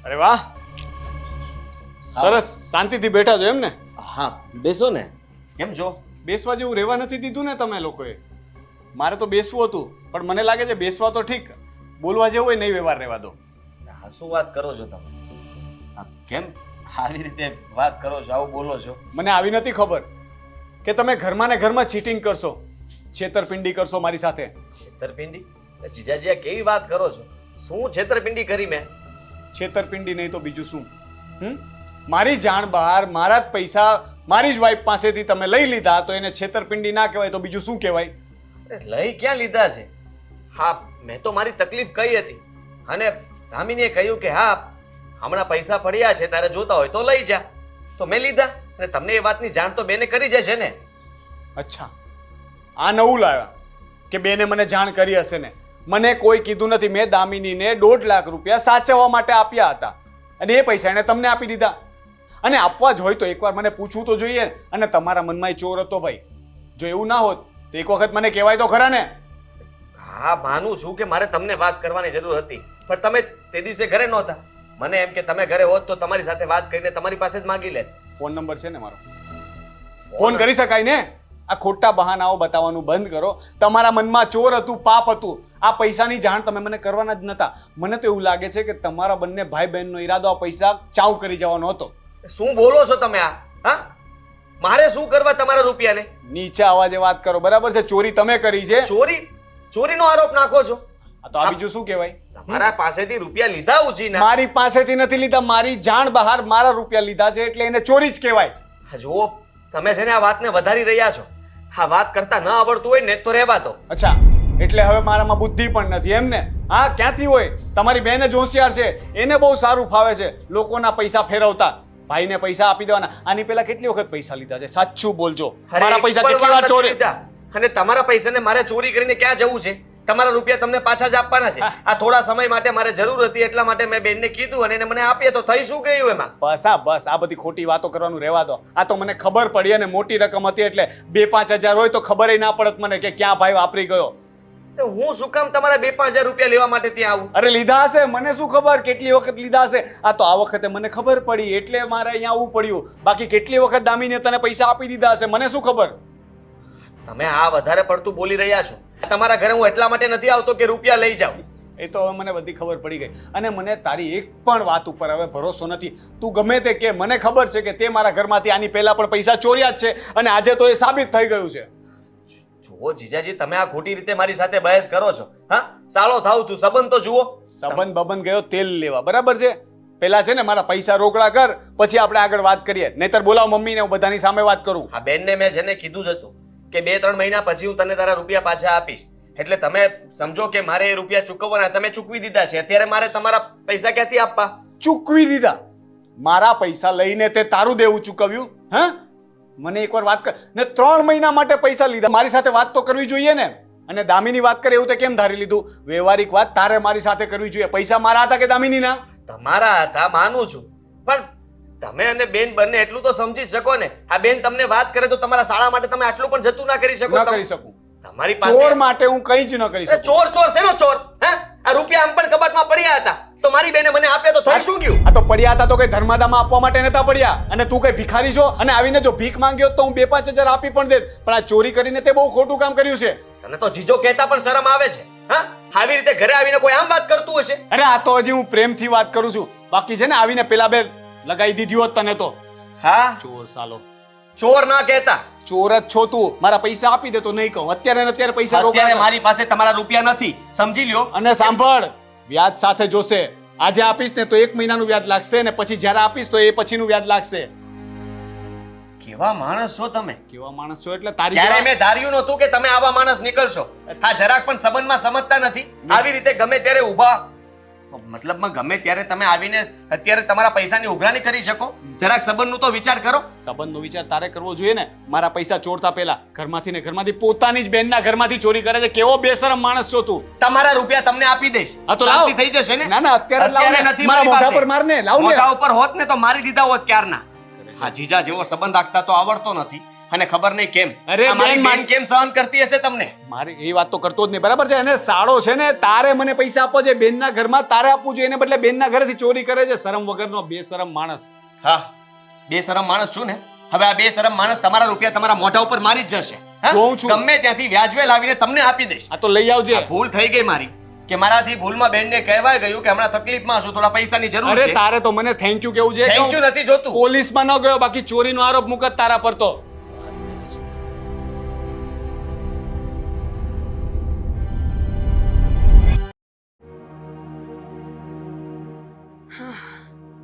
અરે વાહ, સરસ. શાંતિથી બેઠા છો એમ ને? હા બેસો ને. કેમ છો? બેસવા જેવું રહેવા નથી દીધું ને તમે લોકોએ? મારે તો બેસવું હતું, પણ મને લાગે છે બેસવા તો ઠીક, બોલવા જેવું હોય નહીં, વ્યવહાર રહેવા દો. હા શું વાત કરો છો તમે? કેમ આવી રીતે વાત કરો છો, આવું બોલો છો? મને આવી નથી ખબર કે તમે ઘરમાં ને ઘરમાં ચીટિંગ કરશો, છેતરપિંડી કરશો મારી સાથે. છેતરપિંડી? જીજાજી આ કેવી વાત કરો છો? શું છેતરપિંડી કરી મેં? છેતરપિંડી નહીં તો બીજું શું? મારી જાણ બહાર મારા જ પૈસા મારી જ વાઈફ પાસેથી તમે લઈ લીધા, તો એને છેતરપિંડી ના કહેવાય તો બીજું શું કહેવાય? લઈ ક્યાં લીધા છે? હા મેં તો મારી તકલીફ કહી હતી અને ધામીને કહ્યું કે હા હમણાં પૈસા પડ્યા છે, તારે જોતા હોય તો લઈ જા, તો મેં લીધા. અને તમને એ વાતની જાણ તો બેને કરી જ છે ને? અચ્છા, આ નવું લાવ્યા કે બેને મને જાણ કરી હશે ને? મને કોઈ કીધું નથી. મેં દામિનીને 1.5 લાખ રૂપિયા સાચવવા માટે આપ્યા હતા અને એ પૈસા એને તમને આપી દીધા. અને આપવા જ હોય તો એકવાર મને પૂછવું તો જોઈએ. અને તમારા મનમાં ચોર હતો ભાઈ. જો એવું ના હોત તો એક વખત મને કહેવાય તો ખરા ને. હા માનું છું કે મારે તમને વાત કરવાની જરૂર હતી, પણ તમે તે દિવસે ઘરે નહોતા. મને એમ કે તમે ઘરે હોત તો તમારી સાથે વાત કરીને તમારી પાસે જ માંગી લે. ફોન નંબર છે ને મારો? ફોન કરી શકાય ને? આ ખોટા બહાનાઓ બતાવવાનું બંધ કરો. તમારા મનમાં ચોર હતું, પાપ હતું. આ પૈસાની જાણ તમે મને કરવાના જ નતા. મને તો એવું લાગે છે કે તમારા બંને ભાઈ બહેનનો ઈરાદો આ પૈસા ચાવ કરી જવાનો હતો. શું બોલો છો તમે આ? હા મારે શું કરવા તમારા રૂપિયાને? નીચે અવાજે વાત કરો, બરાબર છે? ચોરી તમે કરી છે. ચોરી? ચોરીનો આરોપ નાખો છો? તો આ બીજું શું કહેવાય? તમારા પાસેથી રૂપિયા લીધા ઉછીના? મારી પાસેથી નથી લીધા, મારી જાણ બહાર મારા રૂપિયા લીધા છે, એટલે એને ચોરી જ કહેવાય. જુઓ તમે છે ને આ વાતને વધારી રહ્યા છો. હા વાત કરતા ન આવડતું હોય ને તો રહેવા દો. અચ્છા, એટલે હવે મારામાં બુદ્ધિ પણ નથી એમ ને? હા, ક્યાંથી હોય? તમારી બહેન જ હોશિયાર છે, એને બહુ સારું ફાવે છે લોકોના પૈસા ફેરવતા. ભાઈને પૈસા આપી દેવાના. આની પહેલા કેટલી વખત પૈસા લીધા છે? સાચું બોલજો. મારા પૈસા કેટલી વાર ચોરી લીધા? અને તમારા પૈસાને મારે ચોરી કરીને ક્યાં જવું છે? તમારા રૂપિયા તમને પાછા જ આપવાના છે. આ થોડા સમય માટે મારે જરૂર હતી એટલા માટે મેં બેનને કીધું અને એને મને આપીએ તો થઈ શું ગયું એમાં? બસ આ બધી ખોટી વાતો કરવાનું રહેવા દો. આ તો મને ખબર પડી અને મોટી રકમ હતી એટલે 2-5 હજાર હોય તો ખબર ના પડત મને કે ક્યાં ભાઈ વાપરી ગયો. હું શું કામ તમારા 2-5 હજાર રૂપિયા લેવા માટે ત્યાં આવું? અરે લીધા હશે, મને શું ખબર કેટલી વખત લીધા હશે. આ તો આ વખતે મને ખબર પડી એટલે મારે અહીંયા આવવું પડ્યું. બાકી કેટલી વખત દામીને તને પૈસા આપી દીધા હશે, મને શું ખબર? તમે આ વધારે પડતું બોલી રહ્યા છો. તમારા ઘરે હું એટલા માટે નથી આવતો કે રૂપિયા લઈ જાવ. એ તો હવે મને બધી ખબર પડી ગઈ. અને મને તારી એક પણ વાત ઉપર હવે ભરોસો નથી. તું ગમે તે કે, મને ખબર છે કે તે મારા ઘરમાંથી આની પહેલા પણ પૈસા ચોર્યા જ છે અને આજે તો એ સાબિત થઈ ગયું છે. જુઓ જીજાજી તમે આ ખોટી રીતે મારી સાથે બહેસ કરો છો. હા સાલો થાવ છું, સંબંધ તો જુઓ. સંબંધ બબંધ ગયો તેલ લેવા, બરાબર છે? પેલા છે ને મારા પૈસા રોકડા કર, પછી આપણે આગળ વાત કરીએ. નહીતર બોલાવ મમ્મીને, હું બધાની સામે વાત કરું. આ બેનને મેં જેને કીધું જ હતું કે 2-3 મહિના પછી હું તને તારા રૂપિયા પાછા આપીશ. એટલે તમે સમજો કે મારે એ રૂપિયા ચૂકવવાના, તમે ચૂકવી દીધા છે. અત્યારે મારે તમારા પૈસા ક્યાંથી આપવા? ચૂકવી દીધા? મારા પૈસા લઈને તે તારું દેવું ચૂકવ્યું? હા, મને એકવાર વાત કર ને. 3 મહિના માટે પૈસા લીધા. મારી સાથે વાત તો કરવી જોઈએ ને. અને દામિની વાત કરે એવું તે કેમ ધારી લીધું? વ્યવહારિક વાત તારે મારી સાથે કરવી જોઈએ. પૈસા મારા હતા કે દામિનીના? તમારા હતા, માનું છું, પણ તમે અને બેન બંને એટલું તો સમજી શકો ને. આ બેન તમને વાત કરે તો તમારા શાળા માટે તમે આટલું પણ જતું ના કરી શકો? ના કરી શકું. તમારી પાસે ચોર માટે હું કંઈ જ ન કરી શકું. ચોર શેનો ચોર? હે આ રૂપિયા આમ પણ કબાટમાં પડ્યા હતા તો મારી બેને મને આપ્યા તો થઈ શું ગયું? આ તો પડ્યા હતા તો કઈ ધર્માદામાં આપવા માટે નતા પડ્યા. અને તું કઈ ભિખારી છો? અને આવીને જો ભીખ માંગ્યો તો હું 2-5 હજાર આપી પણ દેત, પણ આ ચોરી કરીને તે બહુ ખોટું કામ કર્યું છે. તને તો જીજો કહેતા પણ શરમ આવે છે? હા આવી રીતે ઘરે આવીને કોઈ આમ વાત કરતું હશે? અરે આ તો હજી હું પ્રેમથી વાત કરું છું. બાકી છે ને આવીને પેલા બે લગાઈ દીધી હોત તને તો. હા ચોર સાલો. ચોર ના કહેતા, ચોર જ છો તું. મારા પૈસા આપી દે તો નહીં કહું. અત્યારે ને અત્યારે પૈસા રોકડા અત્યારે મારી પાસે તમારા રૂપિયા નથી, સમજી લ્યો. અને સાંભળ, વ્યાજ સાથે જોશે. આજે આપીશ ને તો 1 મહિનાનું વ્યાજ લાગશે ને પછી જ્યારે આપીશ તો એ પછીનું વ્યાજ લાગશે. કેવા માણસ છો તમે? કેવા માણસ છો એટલે તારી ત્યારે મેં ધાર્યું નહોતું કે તમે આવા માણસ નીકળશો. હા જરાક પણ સંબંધમાં સમજતા નથી. આવી રીતે ગમે ત્યારે ઊભા, મતલબમાં ગમે ત્યારે તમે આવીને અત્યારે તમારા પૈસાની ઉઘરાણી કરી શકો? જરાક સંબંધનું તો વિચાર કરો. સંબંધનો વિચાર તારે કરવો જોઈએ ને. મારા પૈસા ચોરતા પહેલા ઘરમાંથી પોતાની જ બેનના ઘરમાંથી ચોરી કરે છે. કેવો બેશરમ માણસ છો તું. તમારા રૂપિયા તમને આપી દઈશ. આ તો લાવ. થઈ જશે ને? ના અત્યારે લાવ ને. નથી મારા મારી મોઢા પાસે. પર મારને. લાવ ને. મોઢા ઉપર હોત ને તો મારી દીધા હોત ક્યારના. હા જીજા જેવો સંબંધ રાખતા તો આવડતો નથી. અને ખબર નહીં કેમ અરે આ મારી બેન, બેન કેમ સહન કરતી હશે તમને. મારે એ વાત તો કરતો જ નહીં, બરાબર છે? એને સાડો છે ને, તારે મને પૈસા આપવો છે બેનના ઘરમાં, તારે આપવું જોઈએ, એને બદલે બેનના ઘરેથી ચોરી કરે છે. શરમ વગરનો બેશરમ માણસ. હા, બેશરમ માણસ છું ને. હવે આ બેશરમ માણસ તમારા રૂપિયા તમારા મોઢા ઉપર મારી જ જશે. હા? જોઉં છું. ગમે ત્યાંથી વ્યાજવે લાવીને તમને આપી દઈશ. આ તો લઈ આવજે. આ ભૂલ થઈ ગઈ મારી કે મારાથી ભૂલમાં બેનને કહેવાય ગયું કે હમણાં તકલીફમાં છું, થોડા પૈસાની જરૂર અરે છે. તારે તો મને થેન્ક યુ કેવું છે. થેન્ક યુ નથી જોતું. પોલીસમાં ન ગયો, બાકી ચોરીનો આરોપ મુકત તારા પર તો.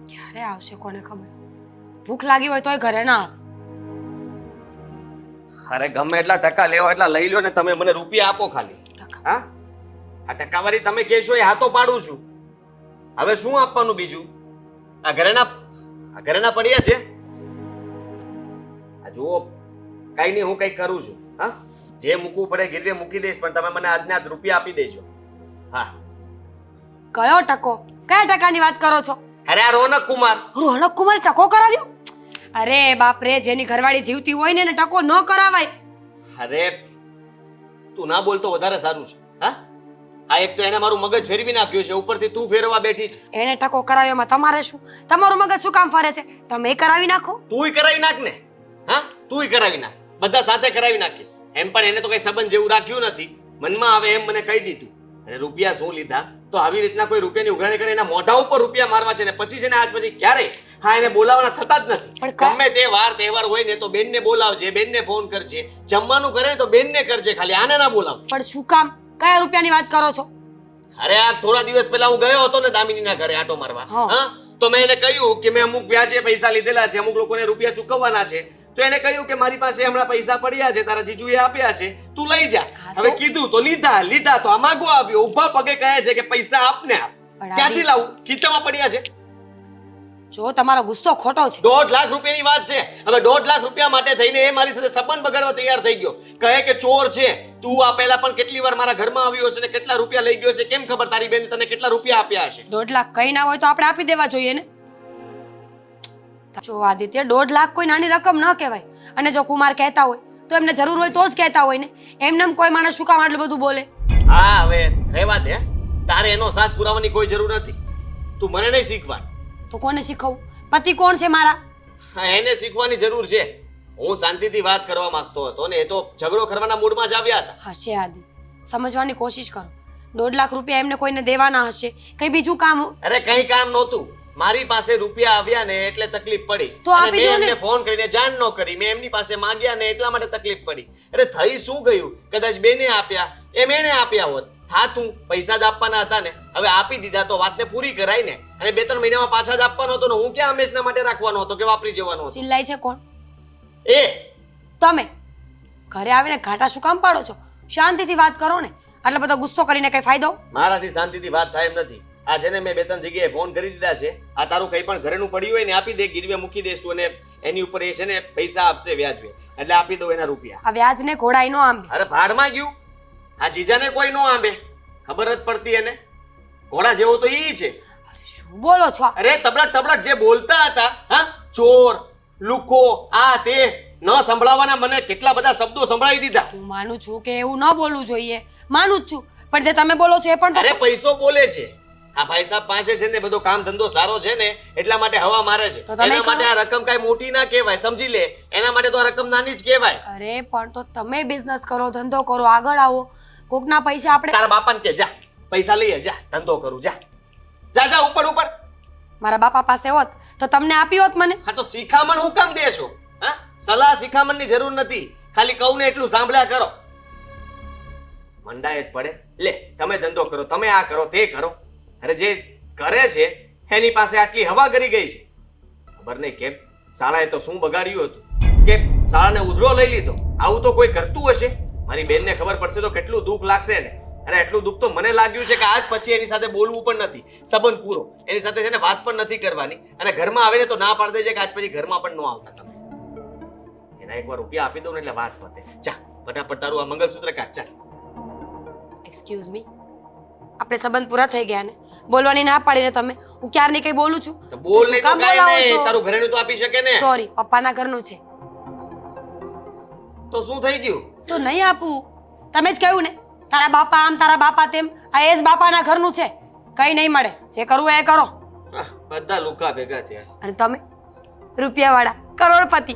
ક્યારે આવશે કોને ખબર. ભૂખ લાગી હોય તોય ઘરે ના આવે. અરે ગમે એટલા ટકા લેવો એટલા લઈ લો ને, તમે મને રૂપિયા આપો ખાલી. ટકા. હા, આ ટકાવારી તમે કહેશો એ હાથો પાડું છું. હવે શું આપવાનું બીજું? આ ઘરેના પડ્યા છે. આ જુઓ, કઈ નહીં, હું કઈ કરું છું. હા, જે મૂકવું પડે ગીરવે મૂકી દઈશ, પણ તમે મને આજના આજ રૂપિયા આપી દેજો. હા. કયો ટકો? કયા ટકાની વાત કરો છો? અરે આ રોનક કુમાર. રોનક કુમાર ટકો કરાવ્યો? અરે બાપ રે, જેની ઘરવાળી જીવતી હોય ને એને ટકો ન કરાવાય. અરે તું ના બોલતો વધારે સારું છે. હા, આ એક તો એને મારું મગજ ફેરવી નાખ્યું છે, ઉપરથી તું ફેરવા બેઠી છે. એને ટકો કરાવ્યામાં તમારે શું? તમારું મગજ શું કામ ફરે છે? તમે કરાવી નાખો. તુંય કરાવી નાખ ને. હા, તુંય કરાવી નાખ, બધા સાથે કરાવી નાખીએ. એમ પણ એને તો કઈ સંબંધ જેવું રાખ્યું નથી. મનમાં આવે એમ મને કહી દીધું. અને રૂપિયા શું લીધા? તો આવી રીતના કોઈ રૂપિયાની ઉઘરાણી કરે એના મોઢા ઉપર રૂપિયા મારવા છે ને પછી છે ને આજ પછી ક્યારેય હા એને બોલાવવાના થતા જ નથી. પણ કા- ગમે તે વાર તહેવાર હોય ને તો બેનને બોલાવજે, બેનને ફોન કરજે, જમવાનું કરે ને તો બેનને કરજે, ખાલી આને ના બોલાવ. પણ શું કામ? કયા રૂપિયાની વાત કરો છો? અરે આ થોડા દિવસ પહેલા હું ગયો હતો ને દામિનીના ઘરે આટો મારવા. હા. હા, તો મેં એને કહ્યું કે મેં અમુક વ્યાજે પૈસા લીધેલા છે, અમુક લોકોને રૂપિયા ચૂકવવાના છે. તો એને કહ્યું કે મારી પાસે હમણાં પૈસા પડ્યા છે, તારા જીજુએ આપ્યા છે, તું લઈ જા. હા તો- હવે કીધું તો લીધા તો આ માગવા આવ્યો, ઊભા પગે કહે છે કે પૈસા આપને આપ. પણ આ ક્યાંથી બી- લાવું? ખીચામાં પડ્યા છે. જો તમારો ગુસ્સો ખોટો છે. 1.5 લાખ રૂપિયાની વાત છે. હવે 1.5 લાખ રૂપિયા માટે થઈને એ મારી સાથે સંબંધ બગાડવા તૈયાર થઈ ગયો. કહે કે ચોર છે તું. આ પહેલા પણ કેટલી વાર મારા ઘરમાં આવ્યો હશે ને કેટલા રૂપિયા લઈ ગયો છે કેમ ખબર? તારી બેન તને કેટલા રૂપિયા આપ્યા હશે? 1.5 લાખ કઈ ના હોય તો આપણે આપી દેવા જોઈએ ને. જો આદિત્ય, 1.5 લાખ કોઈ નાની રકમ ન કહેવાય. અને જો કુમાર કહેતા હોય તો એમને જરૂર હોય તો જ કહેતા હોય ને. એમને કોઈ માણસ શું કામ આટલું બધું બોલે? હા, હવે રહેવા દે. તારે એનો સાથ પુરાવાની કોઈ જરૂર નથી. તું મને નહીં શીખવા. તો કોને શીખવું? પતિ કોણ છે મારા? હા, એને શીખવાની જરૂર છે. હું શાંતિથી વાત કરવા માંગતો હતો ને એ તો ઝઘડો કરવાના મૂડમાં જ આવ્યા હતા. હશે આદિ, સમજવાની કોશિશ કરો. 1.5 લાખ રૂપિયા એમને કોઈને દેવાના હશે, કઈ બીજું કામ હોય? અરે કઈ કામ નહોતું. મારી પાસે રૂપિયા આવ્યા ને એટલે તકલીફ પડી. તો અને આપી મેં દો ને. એમને ફોન કરીને જાણ ન કરી. મેં એમની પાસે માંગ્યા ને એટલા માટે તકલીફ પડી. અરે થઈ શું ગયું? કદાચ બેને આપ્યા એમ એને આપ્યા હોત થાતું. પૈસા જ આપવાના હતા ને, હવે આપી દીધા તો વાતને પૂરી કરાય ને. અને 2-3 મહિનામાં પાછા જ આપવાનો હતો ને હું ક્યાં હંમેશના માટે રાખવાનો હતો કે વાપરી જવાનો હતો? ચિલ્લાય છે કોણ? એ તમે. ઘરે આવીને ઘાટા શું કામ પાડો છો? શાંતિથી વાત કરો ને. આટલો બધો ગુસ્સો કરીને કઈ ફાયદો? મારાથી શાંતિથી વાત થાય એમ નથી. આ છે ને મેં 2-3 જગ્યાએ ફોન કરી દીધા છે. આ તારું કંઈ પણ ઘરેનું પડ્યું હોય ને આપી દે, ગીરવે મૂકી દઈશું અને એની ઉપર એ છે ને પૈસા આપશે વ્યાજવે. એટલે આપી દો એના રૂપિયા. આ વ્યાજને ઘોડાઈ નો આંબે. અરે ભાડમાં ગયું. આ જીજાને કોઈ નો આંબે. ખબર જ પડતી એને. ઘોડા જેવો તો ઈ છે. શું બોલો છો? અરે તબડક જે બોલતા હતા, હા, ચોર, લુખો, આ તે ન સંભળાવવાના મને કેટલા બધા શબ્દો સંભળાવી દીધા. હું માનું છું કે એવું ન બોલવું જોઈએ, માનું જ છું, પણ જે તમે બોલો છો એ પણ અરે તો- પૈસો બોલે છે. આ ભાઈ સાહેબ પાસે છે ને બધો કામ ધંધો સારો છે ને એટલા માટે હવા મારે છે. તો તમે એના માટે કરો. આ રકમ કાંઈ મોટી ના કહેવાય, સમજી લે. એના માટે તો આ રકમ નાની જ કહેવાય. અરે પણ તો તમે બિઝનેસ કરો, ધંધો કરો, આગળ આવો. કોકના પૈસા આપણે તારા બાપાને કે જા પૈસા લઈએ, જા ધંધો કરું, જા જા જા ઉપર ઉપર. મારા બાપા પાસે હોત તો તમને આપી હોત મને. હા તો શિખામણ હું કામ દેશો? હા, સલાહ શિખામણની જરૂર નથી. ખાલી કહું ને એટલું સાંભળ્યા કરો. મંડાય જ પડે. લે તમે ધંધો કરો, તમે આ કરો તે કરો. અરે જે કરે છે એની પાસે આટલી હવા કરી ગઈ છે. ખબર નહીં કેમ શાળાએ તો શું બગાડ્યું હતું કે શાળાને ઉધરો લઈ લીધો. આવું તો કોઈ કરતું હશે? મારી બેનને ખબર પડશે તો કેટલું દુઃખ લાગશે ને. અરે એટલું દુઃખ તો મને લાગ્યું છે કે આજ પછી એની સાથે બોલવું પણ નથી. સંબંધ પૂરો. એની સાથે છે ને વાત પણ નથી કરવાની. અને ઘરમાં આવે ને તો ના પાડી દે છે કે આજ પછી ઘરમાં પણ ન આવતા તમે. એના એકવાર રૂપિયા આપી દઉં ને એટલે વાત પતે. જા ફટાફટ તારું આ મંગલસૂત્ર કાઢ, ચાલ. એક્સક્યુઝ મી, આપણે સંબંધ પૂરા થઈ ગયા ને? બોલવાની ના પાડીને તમે. હું ક્યારની કઈ બોલું છું? તો બોલ નહીં તો કાંઈ નહીં. તારું ઘરેણું તો આપી શકે ને. સોરી, પપ્પાના ઘરનું છે. તો શું થઈ ગયું? તો નહીં આપું. તમે જ કહ્યું ને તારા બાપા આમ તારા બાપા તેમ. આ એ જ બાપાના ઘરનું છે. કઈ નહીં મળે. જે કરવું એ કરો. આહ, બધા લુકા ભેગા થયા. અને તમે રૂપિયાવાળા કરોડપતિ.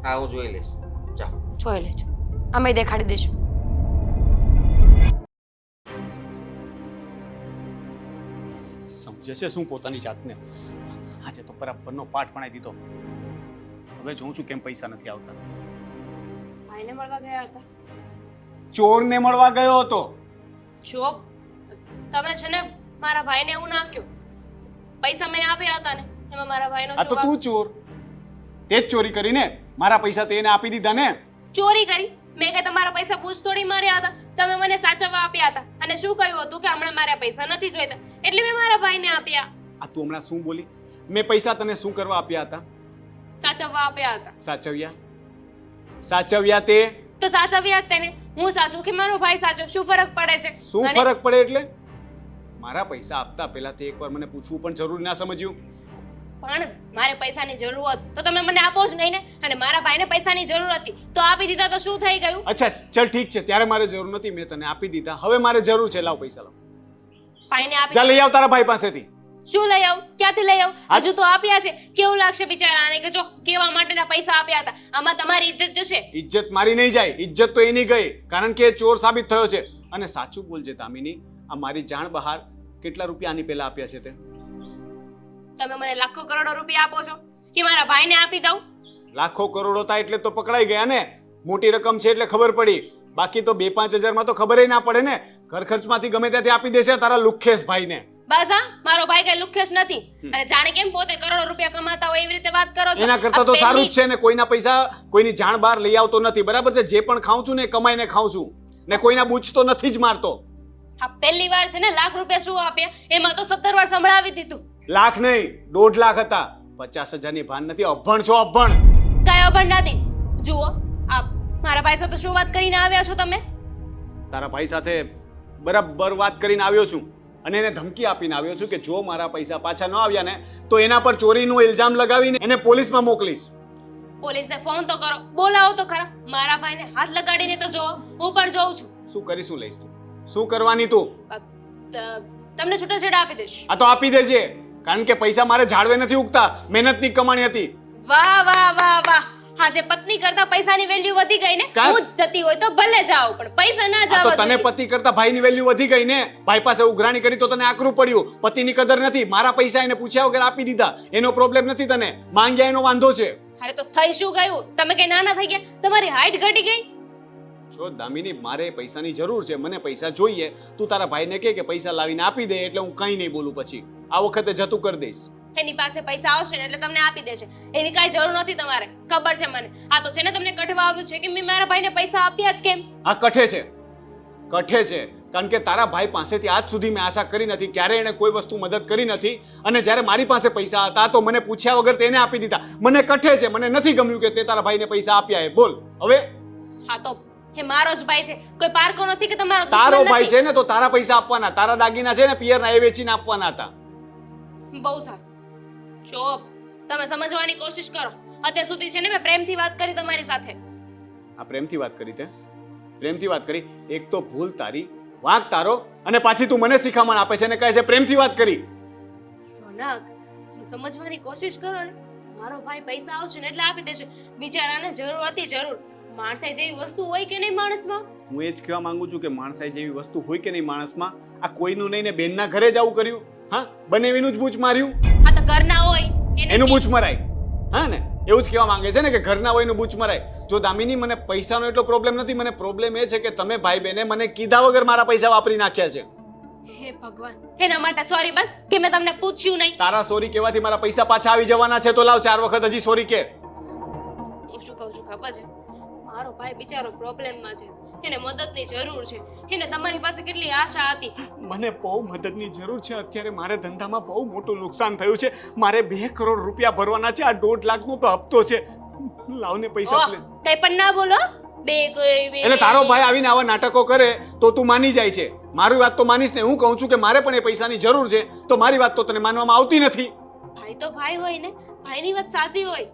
હા, હું જોઈ લઈશ. જાઓ. જોઈ લેજો. અમે દેખાડી દઈશું. સમજે છે શું પોતાની જાતને? આજે તો બરાબરનો પાઠ ભણાવી દીધો. હવે જોઉં છું કેમ પૈસા નથી આવતા. ભાઈને મળવા ગયા હતા. ચોરને મળવા ગયો હતો. જો તમે છે ને મારા ભાઈને એવું નાખ્યું. પૈસા મેં આપ્યા હતા ને એમાં મારા ભાઈનો આ તો શું તું ચોર. તે જ ચોરી કરીને મારા પૈસા તેને આપી દીધા ને. વાંક? ચોરી કરી? મેં કઈ તમારા પૈસા બૂચ તોડી માર્યા હતા? તમે મને સાચવવા આપ્યા હતા અને શું કહ્યું હતું કે હમણાં મારા પૈસા નથી જોઈતા એટલે મેં મારા ભાઈને આપ્યા. આ તું હમણાં શું બોલી? મેં પૈસા તને શું કરવા આપ્યા હતા? સાચવવા આપ્યા હતા. સાચવ્યા? સાચવ્યા તે? તો સાચવ્યા જ તેને. હું સાચું કે મારો ભાઈ સાચો, શું ફરક પડે છે? શું અને ફરક પડે એટલે? મારા પૈસા આપતા પહેલા તે એકવાર મને પૂછવું પણ જરૂરી ના સમજ્યું? પણ મારે પૈસાની જરૂર હોત તો તમે મને આપો જ નહીં ને. અને મારા ભાઈને પૈસાની જરૂર હતી તો આપી દીધા તો શું થઈ ગયું? અચ્છા ચલ ઠીક છે, ત્યારે મારે જરૂર નથી, મેં તને આપી દીધા. હવે મારે જરૂર છે, લાવ પૈસા લાવ. ભાઈને આપી. જા લઈ આવ તારા ભાઈ પાસેથી. શું લઈ આવું? ક્યાંથી લઈ આવું? હજુ તો આપ્યા છે. કેવું લાગશે બિચારાને કે જો કેવા માટેના પૈસા આપ્યા હતા, આમાં તમારી ઇજ્જત જશે. ઇજ્જત મારી નહીં જાય, ઇજ્જત તો એની ગઈ, કારણ કે એ ચોર સાબિત થયો છે. અને સાચું બોલજે દામિની, આ મારી જાણ બહાર કેટલા રૂપિયા આની પહેલા આપ્યા છે તે? તમે મને લાખો કરોડો રૂપિયા આપો છો કે મારા ભાઈને આપી દઉં? લાખો કરોડો થાય એટલે તો પકડાઈ ગયા ને. મોટી રકમ છે એટલે ખબર પડી, બાકી તો 2-5 હજારમાં તો ખબર ના પડે ને. ઘર ખર્ચમાંથી ગમે ત્યાંથી આપી દેશે તારા લુખેશ ભાઈને. બસ હા, મારો ભાઈ કઈ લુખ્યસ નથી. અને જાણે કેમ પોતે કરોડો રૂપિયા કમાતા હોય એવી રીતે વાત કરો છો. એના કરતા આ તો સારું જ પહેલી- છે ને. કોઈના પૈસા કોઈની જાણ બહાર લઈ આવતો નથી, બરાબર છે? જે પણ ખાઉં છું ને એ કમાઈને ખાઉં છું, ને કોઈના બૂચતો નથી જ મારતો. આ પહેલી વાર છે ને લાખ રૂપિયા શું આપ્યા, એમાં તો 17 વાર સંભળાવી દીધું. લાખ નહીં, 1.5 લાખ હતા. 50,000ની ભાન નથી. અભણ છો, અભણ. કઈ અભણ નથી. જુઓ આ મારા ભાઈ સાથે શું વાત કરીને આવ્યા છો તમે? તારા ભાઈ સાથે બરાબર વાત કરીને આવ્યો છું અને એને ધમકી આપીને આવ્યો છું કે જો મારા પૈસા પાછા ન આવ્યા ને તો એના પર ચોરીનો ઇલ્ઝામ લગાવીને એને પોલીસમાં મોકલીશ. પોલીસને ફોન તો કરો, બોલાવો તો ખરા. મારા ભાઈને હાથ લગાડીને તો જોવો, હું પણ જોઉં છું. શું કરીશું લઈશ તું? શું કરવાની તું? તમને છૂટાછેડા આપી દઈશ. આ તો આપી દેજે, કારણ કે પૈસા મારે ઝાડવે નથી ઉગતા, મહેનતની કમાણી હતી. વાહ વાહ વાહ વાહ. આજે પત્ની કરતા પૈસાની વેલ્યુ વધી ગઈ ને. કાં? હું જ જતી હોય તો ભલે જાઓ પણ પૈસા ના આ તો જાવ. તને પતિ કરતા ભાઈની વેલ્યુ વધી ગઈ ને. ભાઈ પાસે ઉઘરાણી કરી તો તને આકરું પડ્યું. પતિની કદર નથી. મારા પૈસા એને પૂછ્યા વગર આપી દીધા. એનો પ્રોબ્લેમ નથી તને, માંગ્યા એનો વાંધો છે. અરે તો થઈ શું ગયું? તમે કઈ નાના થઈ ગયા? તમારી હાઈટ ઘટી ગઈ? જો દામિની, મારે પૈસાની જરૂર છે, મને પૈસા જોઈએ. તું તારા ભાઈને કહે કે પૈસા લાવીને આપી દે, એટલે હું કંઈ નહીં બોલું. પછી આ વખતે જતું કરી દઈશ. એની પાસે પૈસા આવશે ને એટલે તમને આપી દેશે. એની કાંઈ જરૂર નથી તમારે, ખબર છે મને. આ તો છે ને તમને કઢવા આવ્યું છે કે મેં મારા ભાઈને પૈસા આપ્યા જ કેમ. આ કઠે છે, કઠે છે. કારણ કે તારા ભાઈ પાસેથી આજ સુધી મેં આશા કરી નથી, ક્યારે એને કોઈ વસ્તુ મદદ કરી નથી. અને જ્યારે મારી પાસે પૈસા હતા તો મને પૂછ્યા વગર તેને આપી દીધા. મને કઠે છે, મને નથી ગમ્યું કે તે તારા ભાઈને પૈસા આપ્યા. એ બોલ હવે. હા તો એ મારો જ ભાઈ છે, કોઈ પારકો નથી કે તમારો તારો દુશ્મન ભાઈ નથી. છે ને તો તારા પૈસા આપવાના, તારા દાગીના છે ને પિયરના એ વેચીને આપવાના હતા. બહુ સારું. જો તમે સમજવાની કોશિશ કરો. અત્યાર સુધી છે ને મેં પ્રેમથી વાત કરી તમારી સાથે. આ પ્રેમથી વાત કરી તે? પ્રેમથી વાત કરી? એક તો ભૂલ તારી, વાંક તારો, અને પાછી તું મને શિખામણ આપે છે અને કહે છે પ્રેમથી વાત કરી. રોનક, તમે સમજવાની કોશિશ કરો ને. મારો ભાઈ પૈસા આવશે ને એટલે આપી દેશે. બિચારાને જરૂર હતી, જરૂર. માણસાઈ જેવી વસ્તુ હોય કે નહીં માણસમાં? હું એ જ કહેવા માંગુ છું કે માણસાઈ જેવી વસ્તુ હોય કે નહીં માણસમાં. આ કોઈનું નહીં ને બેનના ઘરે જ આવું કર્યું? હા, બનેવીનું જ બૂચ માર્યું? આ તો ઘરના હોય એનું બૂચ મરાય. હા ને, એવું જ કહેવા માંગે છે ને કે ઘરના હોય એનું બૂચ મરાય. જો દામિની, મને પૈસાનો એટલો પ્રોબ્લેમ નથી. મને પ્રોબ્લેમ એ છે કે તમે ભાઈ બહેને મને કીધા વગર મારા પૈસા વાપરી નાખ્યા છે. હે ભગવાન, એના માટે સોરી બસ કે મેં તમને પૂછ્યું નહીં. તારા સોરી કહેવાથી મારા પૈસા પાછા આવી જવાના છે તો લાવ 4 વખત હજી સોરી કે. હું શું કહું છું ખબર છે? મારો ભાઈ બિચારો પ્રોબ્લેમમાં છે, એને મદદની જરૂર છે. એને તમારી પાસે કેટલી આશા હતી. મને બહુ મદદની જરૂર છે. અત્યારે મારે ધંધામાં બહુ મોટું નુકસાન થયું છે. મારે 2 કરોડ રૂપિયા ભરવાના છે. આ 1.5 લાખનો તો હપ્તો છે. લાવને પૈસા ઓહ, પ્લીઝ. કઈ પણ ના બોલો. એટલે તારો ભાઈ આવીને આવા નાટકો કરે તો તું માની જાય છે. મારી વાત તો માનીશ ને. હું કહું છું કે મારે પણ એ પૈસાની જરૂર છે, તો મારી વાત તો તને માનવામાં આવતી નથી. ભાઈ તો ભાઈ હોય ને, ભાઈની વાત સાચી હોય.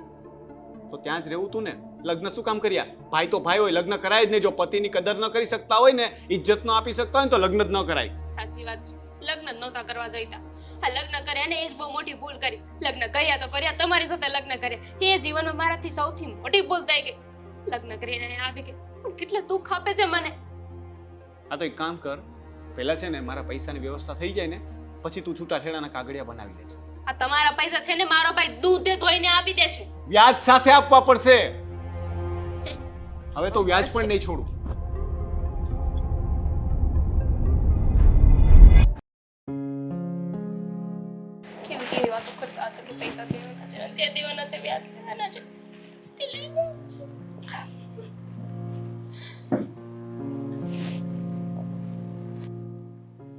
તો ત્યાં જ રહેવું તું ને. લગ્ન શું કામ કર્યા? ભાઈ તો ભાઈ હોય, લગ્ન કરાય જ નહીં. જો પતિની કદર ન કરી શકતા હોય ને, ઇજ્જત ન આપી શકતા હોય ને, તો લગ્ન જ ન કરાય. સાચી વાત છે, લગ્ન જ નહોતા કરવા જોઈતા. આ લગ્ન કર્યા ને એ જ બહુ મોટી ભૂલ કરી. લગ્ન કર્યા તો કર્યા, તમારી સાથે લગ્ન કર્યા એ જીવનમાં મારાથી સૌથી મોટી ભૂલ થઈ ગઈ. લગ્ન કરીને અહીંયા આવી ગઈ પણ કેટલું દુઃખ આપે છે મને. આ તો એક કામ કર, પહેલા છે ને મારા પૈસાની વ્યવસ્થા થઈ જાય ને, પછી તું છૂટાછેડાના કાગળિયા બનાવી લેજે. આ તમારા પૈસા છે ને મારો ભાઈ દૂધે ધોઈને આપી દેશે. વ્યાજ સાથે આપવા પડશે. હવે તો વ્યાજ પણ નહીં છોડું. કેવી વાતો કરતા હતા કે પૈસા દેવાના છે, અત્યારે દેવાના છે, વ્યાજ લેવાના છે, તે લેવાનું છે.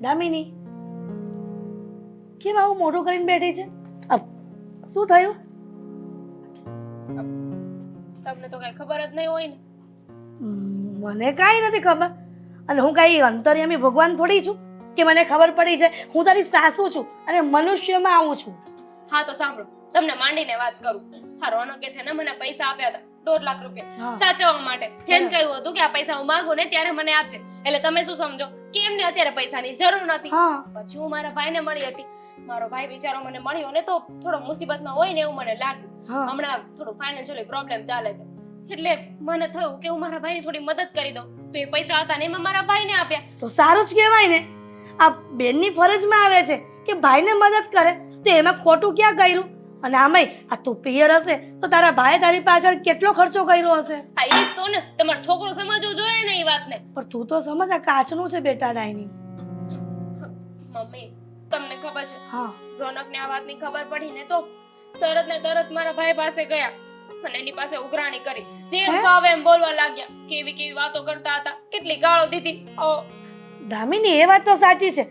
દામિની કેમ આવું મોઢું કરીને બેઠી છે? શું થયું? તમને તો કઈ ખબર જ નહીં હોય ને. મને કાંઈ નથી ખબર. અને હું કાંઈ અંતર્યામી ભગવાન થોડી છું કે મને ખબર પડી જાય. હું તારી સાસુ છું અને મનુષ્યમાં આવું છું. હા તો સાંભળો, તમને માંડીને વાત કરું. હા રોનકે છે ને મને પૈસા આપ્યા હતા 2 લાખ રૂપિયા હા. સાચવવા માટે. એમ કહ્યું હતું કે આ પૈસા હું માંગુ ને ત્યારે મને આપજે. એટલે તમે શું સમજો કે એમને અત્યારે પૈસાની જરૂર નથી. હા પછી હું મારા ભાઈને મળી હતી. મારો ભાઈ બિચારો મને મળ્યો ને તો થોડો મુસીબતમાં હોય ને એવું મને લાગ્યું. હા હમણાં થોડું ફાઇનાન્શિયલી પ્રોબ્લેમ ચાલે છે. એટલે મને થયું કે હું મારા ભાઈની થોડી મદદ કરી દઉં. તો એ પૈસા હતા ને એમાં મારા ભાઈને આપ્યા. તો સારું જ કહેવાય ને. આ બેનની ફરજમાં આવે છે કે ભાઈને મદદ કરે, તો એમાં ખોટું ક્યાં કર્યું? અને આમાંય આ તું પિયર હશે તો તારા ભાઈએ તારી પાછળ કેટલો ખર્ચો કર્યો હશે. હા એ જ તો ને, તમારો છોકરો સમજવો જોઈએ ને એ વાતને. પણ તું તો સમજ, આ કાચનું છે બેટા ડાયની. મમ્મી તમને ખબર છે હા રોનકને આ વાતની ખબર પડી ને તો તરત ને તરત મારા ભાઈ પાસે ગયા અને એની પાસે ઉઘરાણી કરી. જે હે? ફાવે એમ બોલવા લાગ્યા. કેવી કેવી વાતો કરતા હતા, કેટલી ગાળો દીધી. દામિની એ વાત તો સાચી છે.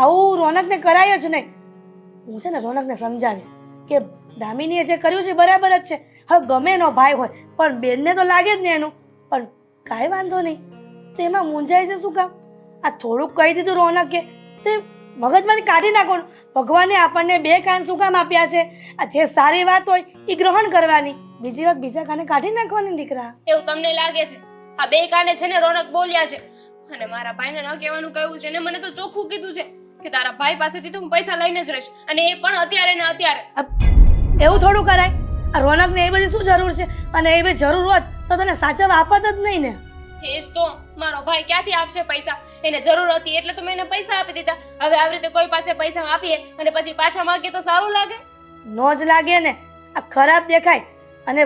આવું રોનકને કરાય જ નહીં. હું છે ને રોનકને સમજાવીશ કે દામિનીએ જે કર્યું છે બરાબર જ છે. હવે ગમે એનો ભાઈ હોય પણ બેનને તો લાગે જ ને એનું. પણ કાંઈ વાંધો નહીં, તો એમાં મૂંઝાય છે શું કામ? આ થોડુંક કહી દીધું રોનકે તો એ મગજમાંથી કાઢી નાખવાનું. ભગવાને આપણને 2 કાન શું કામ આપ્યા છે? આ જે સારી વાત હોય એ ગ્રહણ કરવાની, બીજી વાત બીજા કાને કાઢી નાખવાની દીકરા. એવું તમને લાગે છે? આ 2 કાને છે ને રોનક બોલ્યા છે અને મારા ભાઈને ન કહેવાનું કહ્યું છે ને મને તો ચોખ્ખું કીધું છે કે તારા ભાઈ પાસેથી તો હું પૈસા લઈને જ રહીશ અને એ પણ અત્યારે ને અત્યારે. એવું થોડું કરાય? આ રોનકને એ બધી શું જરૂર છે? અને એ બધી જરૂર હોત તો તને સાચવવા આપત જ નહીં ને. એ જ તો, મારો ભાઈ ક્યાંથી આપશે પૈસા? એને જરૂર હતી એટલે તો મેં એને પૈસા આપી દીધા. હવે આવી રીતે કોઈ પાસે પૈસા આપીએ અને પછી પાછા માંગીએ તો સારું લાગે? નો જ લાગે ને. આ ખરાબ દેખાય. અને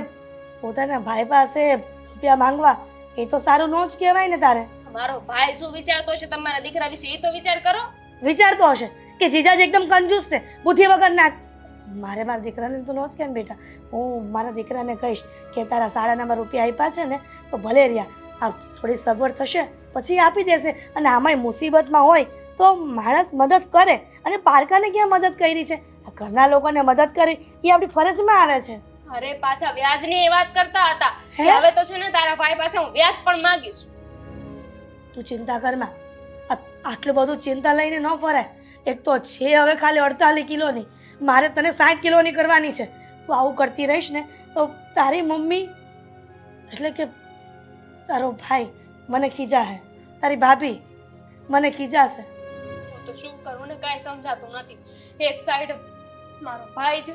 પોતાના ભાઈ પાસે રૂપિયા માંગવા એ તો સારું નો જ કહેવાય ને તારે. મારો ભાઈ શું વિચારતો છે તમારા દીકરા વિશે એ તો વિચાર કરો. વિચારતો હશે કે જીજાજી એકદમ કંજૂસ છે, બુદ્ધિ વગરના જ. મારા દીકરાને તો નો જ કેમ બેટા. હું મારા દીકરાને કહીશ કે તારા શાળાના રૂપિયા આપ્યા છે ને તો ભલે રહ્યા, આ થોડી સગવડ થશે પછી આપી દેશે. અને આમાંય મુસીબતમાં હોય તો માણસ મદદ કરે. અને પારકાને ક્યાં મદદ કરી છે? આ ઘરના લોકોને મદદ કરી એ આપણી ફરજમાં આવે છે. અરે પાછા વ્યાજની એ વાત કરતા હતા કે હે? હવે તો છે ને તારા ભાઈ પાસે હું વ્યાજ પણ માંગીશ. તું ચિંતા કરમાં. આટલું બધું ચિંતા લઈને ન ફરાય. એક તો છે હવે ખાલી 48 કિલોની, મારે તને 60 કિલોની કરવાની છે. તું આવું કરતી રહીશ ને તો તારી મમ્મી એટલે કે તારો ભાઈ મને ખીજાશે, તારી ભાભી મને ખીજાશે. હું તો શું કરું ને કાંઈ સમજાતું નથી. એક સાઈડ મારો ભાઈ છે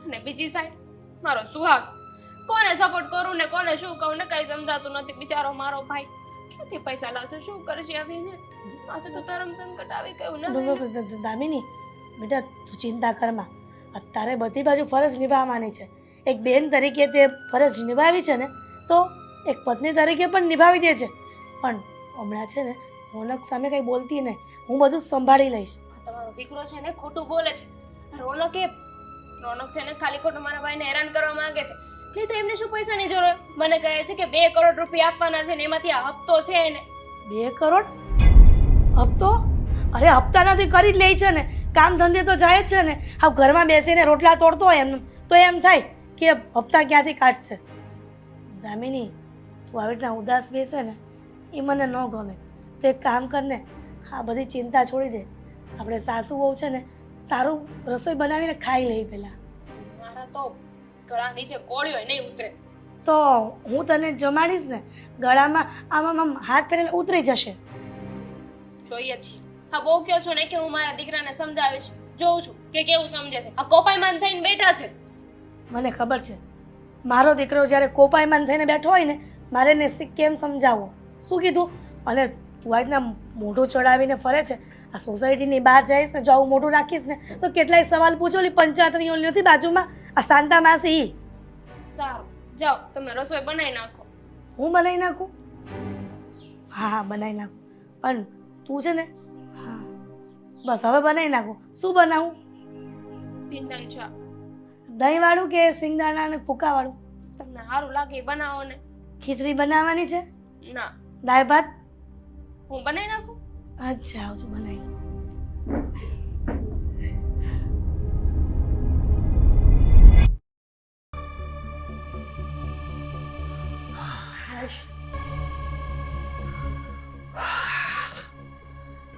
અને બીજી સાઈડ મારો સુહાગ. કોને સપોર્ટ કરું ને કોને શું કહું ને કાંઈ સમજાતું નથી. બિચારો મારો ભાઈ ક્યાંથી પૈસા લાવશે, શું કરશે? આવીને માથે તો ધર્મ સંકટ આવી ગયું ને. દામિની બેટા તું ચિંતા કરમાં. અત્યારે બધી બાજુ ફરજ નિભાવવાની છે. એક બેન તરીકે તે ફરજ નિભાવી છે ને તો એક પત્ની તરીકે પણ નિભાવી દે છે. પણ હમણાં છે ને રોનક સામે કંઈ બોલતી નહીં. હું બધું સંભાળી લઈશ. તમારો દીકરો છે ને ખોટું બોલે છે. રોનક છે ને ખાલી ખોટું મારા ભાઈને હેરાન કરવા માંગે છે. નહીં તો એમને શું પૈસાની જરૂર? મને કહે છે કે 2 કરોડ રૂપિયા આપવાના છે ને એમાંથી આ હપ્તો છે એને. 2 કરોડ હપ્તો? અરે હપ્તા નથી કરી જ લે છે ને. કામ ધંધે તો જાય જ છે ને. હવે ઘરમાં બેસીને રોટલા તોડતો હોય એમ તો એમ થાય કે હપ્તા ક્યાંથી કાઢશે. દામિની તું આવી રીતના ઉદાસ બેસે ને એ મને ન ગમે. તો એક કામ કર ને, આ બધી ચિંતા છોડી દે. આપણે સાસુ વહુ છે ને સારું રસોઈ બનાવીને ખાઈ લઈ પહેલા. મારા તો ગળા નીચે કોળિયો નહીં ઉતરે. તો હું તને જમાડીશ ને, ગળામાં આમ હાથ ફેરીને ઉતરી જશે. જોઈએ છીએ. હા બહુ કહો છો ને કે હું મારા દીકરાને સમજાવીશ. જોઉં છું કે કેવું સમજે છે. આ કોપાયમાન થઈને બેઠા છે. મને ખબર છે મારો દીકરો જ્યારે કોપાયમાન થઈને બેઠો હોય ને, મારે એને કેમ સમજાવવો. શું કીધું? અને તું આ રીતના મોઢું ચડાવીને ફરે છે, આ સોસાયટીની બહાર જઈશ ને, જો આવું મોઢું રાખીશ ને તો કેટલાય સવાલ પૂછો. ઓલી પંચાયતની ઓલી નથી બાજુમાં, આ શાંતા માસી ઈ. સારું જાઓ, તમે રસોઈ બનાવી નાખો. હું બનાવી નાખું? હા હા બનાવી નાખું. પણ તું છે ને, હા બસ હવે બનાવી નાખું. શું બનાવું? ભીંડાનું શાક. દહીંવાળું કે સિંગદાણા અને ફૂકાવાળું? તમને સારું લાગે એ બનાવો ને. ખીચડી બનાવવાની છે? ના, દાળ ભાત? હું બનાવી નાખું. અચ્છા આવજો બનાવી.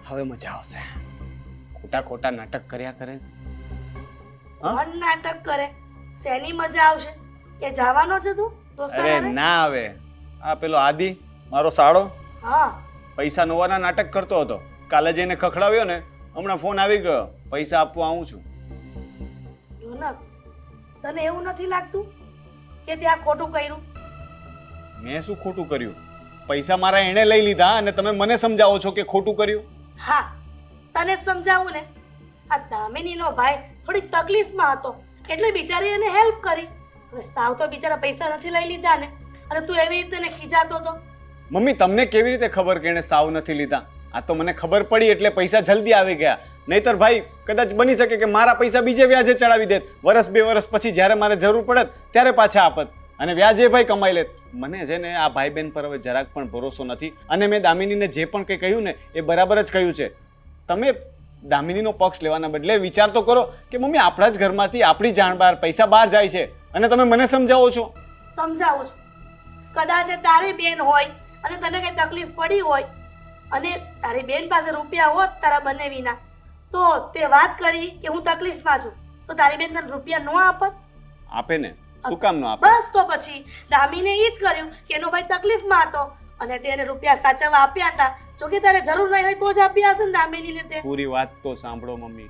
હવે મજા આવશે. ખોટા ખોટા નાટક કર્યા કરે. કોણ નાટક કરે? શેની મજા આવશે? કે જવાનો છે તું અરે દોસ્તારાને? ના આવે. આ પેલો આદિ મારો સાળો હા પૈસા નોવાના નાટક કરતો હતો. કાલે જઈને ખખડાવ્યો ને, હમણાં ફોન આવી ગયો, પૈસા આપવા આવું છું. રોનક, તને એવું નથી લાગતું કે ત્યાં ખોટું કર્યું? મેં શું ખોટું કર્યું? પૈસા મારા એણે લઈ લીધા અને તમે મને સમજાવો છો કે ખોટું કર્યું? હા તને સમજાવું ને, આ દામિનીનો ભાઈ થોડીક તકલીફમાં હતો એટલે બિચારી એને હેલ્પ કરી. હવે સાવ તો બિચારા પૈસા નથી લઈ લીધા ને, અને તું એવી રીતે એને ખીજાતો હતો. મમ્મી તમને કેવી રીતે ખબર કે એણે સાવ નથી લીધા? આ તો મને ખબર પડી એટલે પૈસા જલ્દી આવી ગયા. નહીતર ભાઈ કદાચ બની શકે કે મારા પૈસા બીજે વ્યાજે ચડાવી દેત. વર્ષ 2 વર્ષ પછી જ્યારે મારે જરૂર પડત ત્યારે પાછા આપત અને વ્યાજે ભાઈ કમાઈ લેત. મને છે ને આ ભાઈ બહેન પર હવે જરાક પણ ભરોસો નથી. અને મેં દામિનીને જે પણ કંઈ કહ્યું ને એ બરાબર જ કહ્યું છે. તમે દામિનીનો પક્ષ લેવાના બદલે વિચાર તો કરો કે મમ્મી આપણા જ ઘરમાંથી આપણી જાણ બહાર પૈસા બહાર જાય છે અને તમે મને સમજાવો છો. સમજાવું છું. કદાચ ને તારી બેન હોય અને તને કઈ તકલીફ પડી હોય અને તારી બેન પાસે રૂપિયા હોત તારા બંને વિના, તો તે વાત કરી કે હું તકલીફમાં છું, તો તારી બેન તને રૂપિયા ન આપત? આપે ને, શું કામ નો આપે? બસ તો પછી દામીને એ જ કર્યું કે એનો ભાઈ તકલીફમાં હતો અને તેને રૂપિયા સાચવવા આપ્યા હતા. જો કે તારે જરૂર નહીં હોય તો જ આપ્યા હશે ને દામિનીને તે. પૂરી વાત તો સાંભળો મમ્મી.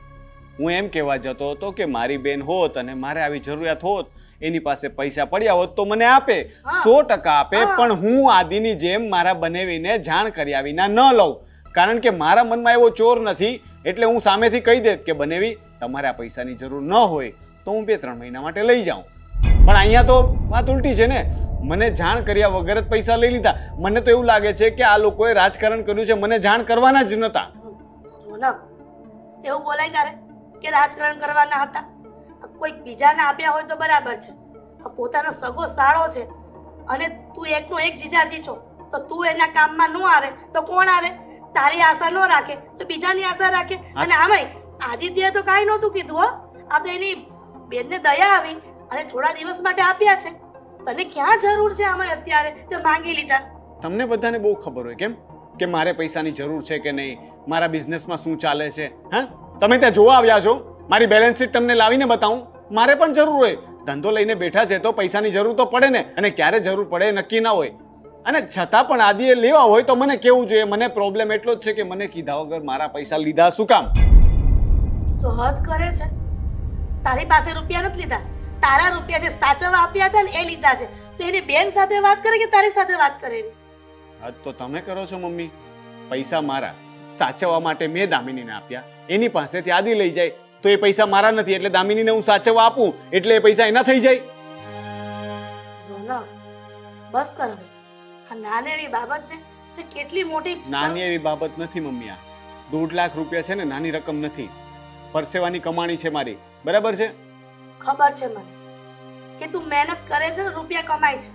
હું એમ કહેવા જતો હતો કે મારી બેન હોત અને મારે આવી જરૂરિયાત હોત, એની પાસે પૈસા પડ્યા હોત તો મને આપે, 100% આપે. પણ હું આદિની જેમ મારા બનેવીને જાણ કર્યા વિના ન લઉં, કારણ કે મારા મનમાં એવો ચોર નથી. એટલે હું સામેથી કહી દેત કે બનેવી તમારે આ પૈસાની જરૂર ન હોય તો હું 2-3 મહિના માટે લઈ જાઉં. પણ અહીંયા તો વાત ઉલટી છે ને, મને જાણ કર્યા વગર જ પૈસા લઈ લીધા. મને તો એવું લાગે છે કે આ લોકોએ રાજકારણ કર્યું છે, મને જાણ કરવાના જ નહોતા. રોનક, એવું બોલાય તારે કે રાજકારણ કરવાના હતા? કોઈ બીજાને આપ્યા હોય તો બરાબર છે, આ પોતાનો સગો સાળો છે અને તું એકનો એક જીજાજી છો, તો તું એના કામમાં ન આવે તો કોણ આવે? તારી આશા ન રાખે તો બીજાની આશા રાખે. અને આમાંય આદિત્યએ તો કાંઈ નહોતું કીધું હો, આ તો એની બેનને દયા આવી અને થોડા દિવસ માટે આપ્યા છે. તને ક્યાં જરૂર છે આમાં અત્યારે તે માંગી લીધા? તમને બધાને બહુ ખબર હોય કેમ કે મારે પૈસાની જરૂર છે કે નહીં, મારા બિઝનેસમાં શું ચાલે છે. હા, તમે ત્યાં જોવા આવ્યા છો, મારી બેલેન્સ શીટ તમને લાવીને બતાવું? મારે પણ જરૂર હોય. ધંધો લઈને બેઠા છે તો પૈસાની જરૂર તો પડે ને, અને ક્યારે જરૂર પડે નક્કી ના હોય. અને છતાં પણ આદિએ લેવા હોય તો મને કેવું જોઈએ. મને પ્રોબ્લેમ એટલો જ છે કે મને કીધા વગર મારા પૈસા લીધા શું કામ? તો હદ કરે છે. તારી પાસે રૂપિયા નથી લીધા, તારા રૂપિયા જે સાચવવા આપ્યા હતા ને એ લીધા છે. તો એની બેન સાથે વાત કરે કે તારી સાથે વાત કરે? હદ તો તમે કરો છો મમ્મી. પૈસા મારા સાચવવા માટે મેં દામિનીને આપ્યા, એની પાસેથી આદિ લઈ જાય તો એ પૈસા મારા નથી, એટલે દામિનીને હું સાચવવા આપું એટલે એ પૈસા એના થઈ જાય. રોનક, બસ કર હવે. આ નાની એવી બાબતને તે કેટલી મોટી નાની એવી બાબત નથી મમ્મી. આ 1.5 લાખ રૂપિયા છે ને, નાની રકમ નથી. પરસેવાની કમાણી છે મારી, બરાબર છે? ખબર છે મને કે તું મહેનત કરે છે ને રૂપિયા કમાય છે,